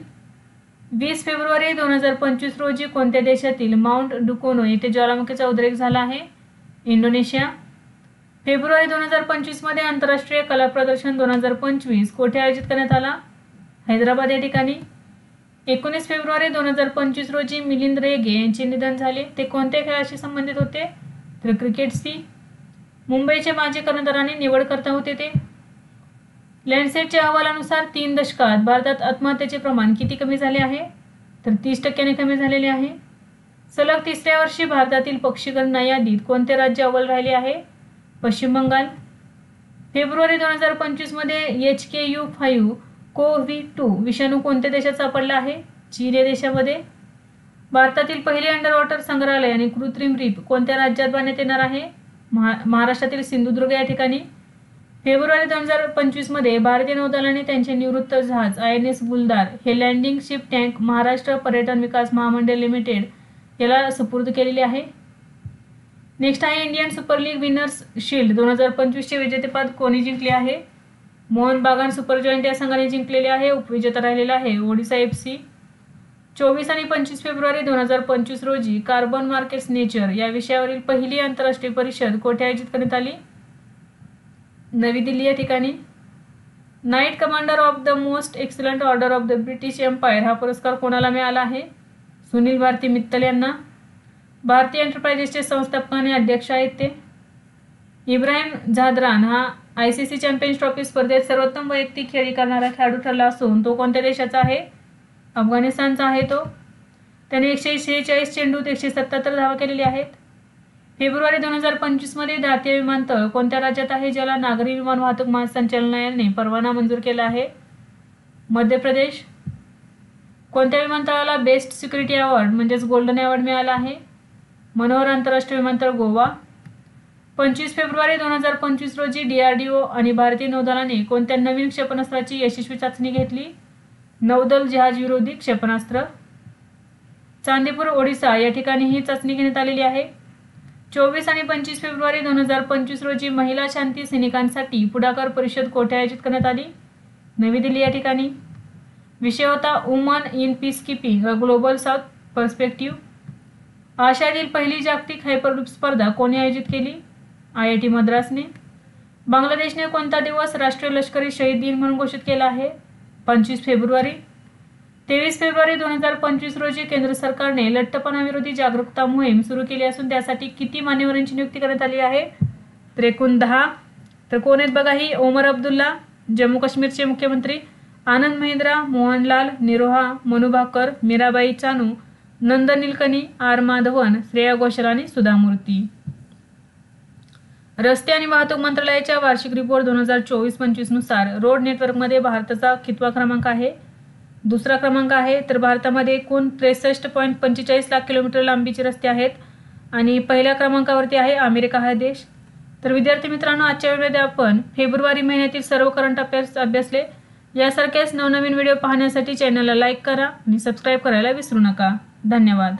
20 फेब्रुवारी 2025 रोजी कोणत्या देशातील माउंट डुकोनो येथे ज्वालामुखीचा उद्रेक झाला आहे? इंडोनेशिया. फेब्रुवारी 2025 मध्ये आंतरराष्ट्रीय कला प्रदर्शन 2025 कोठे आयोजित करण्यात आला? हैदराबाद या ठिकाणी. 19 फेब्रुवारी 2025 रोजी मिलिंद रेगे यांचे निधन झाले. ते कोणत्या खेळाशी संबंधित होते? तर क्रिकेटशी. मुंबईचे माजी कर्णधारांनी निवडकर्ता होते ते. लँडसेटच्या अहवालानुसार 3 दशकात भारतात आत्महत्येचे प्रमाण किती कमी झाले आहे? तर 30% कमी झालेले आहे. सलग तिसऱ्या वर्षी भारतातील पक्षी गणना यादीत कोणते राज्य अव्वल राहिले आहे? पश्चिम बंगाल. फेब्रुवारी 2025 मध्ये HKU5 COVID-2 विषाणू कोणत्या देशात सापडला आहे? चीन या देशामध्ये. भारतातील पहिले अंडरवॉटर संग्रहालय आणि कृत्रिम रीफ कोणत्या राज्यात बांधण्यात येणार आहे? महाराष्ट्रातील सिंधुदुर्ग या ठिकाणी. फेब्रुवारी 2025 मध्ये भारतीय नौदलाने त्यांचे निवृत्त जहाज INS बुलदार हे लँडिंग शिप टँक महाराष्ट्र पर्यटन विकास महामंडळ लिमिटेड याला सुपूर्द केलेले आहे. नेक्स्ट आहे Indian super league winners shield 2025 चे विजेतेपद कोणी जिंकले आहे? मोहन बागान सुपर जॉईंट या संघाने जिंकलेले आहे. उपविजेता राहिलेला आहे ओडिसा FC. 24 आणि 25 फेब्रुवारी 2025 रोजी कार्बन मार्केट्स नेचर या विषयावरील पहिली आंतरराष्ट्रीय परिषद कोठे आयोजित करण्यात आली? नवी दिल्ली या ठिकाणी. Knight commander of the most excellent order of the British empire हा पुरस्कार कोणाला मिळाला आहे? सुनील भारती मित्तल यांना. भारतीय एंटरप्राइजेसचे संस्थापक आणि अध्यक्ष आहेत ते. इब्राहिम झादरान हा ICC चॅम्पियन्स ट्रॉफी स्पर्धेत सर्वोत्तम वैयक्तिक खेळी करणारा खेळाडू ठरला असून तो कोणत्या देशाचा आहे? अफगाणिस्तानचा आहे तो. त्याने 146 चेंडूत 177 धावा केलेल्या आहेत. फेब्रुवारी 2025 मध्ये भारतीय विमानतळ कोणत्या राज्यात आहे ज्याला नागरी विमान वाहतूक महासंचालनालयाने परवाना मंजूर केला आहे? मध्य प्रदेश. कोणत्या विमानतळाला बेस्ट सिक्युरिटी अवॉर्ड म्हणजेच गोल्डन अवॉर्ड मिळाला आहे? मनोहर आंतरराष्ट्रीय विमानतळ गोवा. 25 फेब्रुवारी 2025 रोजी DRDO आणि भारतीय नौदलाने कोणत्या नवीन क्षेपणास्त्राची यशस्वी चाचणी घेतली? नौदल जहाज विरोधी क्षेपणास्त्र. चांदीपूर ओडिसा या ठिकाणी ही चाचणी घेण्यात आलेली आहे. 24 आणि 25 फेब्रुवारी 2025 रोजी महिला शांती सैनिकांसाठी पुढाकार परिषद कोठे आयोजित करण्यात आली? नवी दिल्ली या ठिकाणी. विषय होता woman in peacekeeping a global south perspective. आशियातील पहिली जागतिक हायपरलूप स्पर्धा कोणी आयोजित केली? IIT मद्रासने. बांगलादेशने कोणता दिवस राष्ट्रीय लष्करी शहीद दिन म्हणून घोषित केला आहे? 25 फेब्रुवारी. 23 फेब्रुवारी 2025 रोजी केंद्र सरकारने लठ्ठपणाविरोधी जागरूकता मोहीम सुरू केली असून त्यासाठी किती मान्यवरांची नियुक्ती करण्यात आली आहे? तर एकूण 10. तर कोण आहेत बघा ही? ओमर अब्दुल्ला जम्मू काश्मीरचे मुख्यमंत्री, आनंद महिंद्रा, मोहनलाल निरोहा, मनू भाकर, मीराबाई चानू, नंद निलकनी, R माधवन, श्रेया घोषाल आणि सुधा मूर्ती. रस्ते आणि वाहतूक मंत्रालयाच्या वार्षिक रिपोर्ट 2024-25 नुसार रोड नेटवर्कमध्ये भारताचा कितवा क्रमांक आहे? दुसरा क्रमांक आहे. तर भारतामध्ये एकूण 63.45 लाख किलोमीटर लांबीचे रस्ते आहेत आणि पहिल्या क्रमांकावरती आहे अमेरिका हा देश. तर विद्यार्थी मित्रांनो, आजच्या व्हिडिओमध्ये आपण फेब्रुवारी महिन्यातील सर्व करंट अफेअर्स अभ्यासले. यासारखेच नवनवीन व्हिडिओ पाहण्यासाठी चॅनलला लाईक करा आणि सबस्क्राईब करायला विसरू नका. धन्यवाद.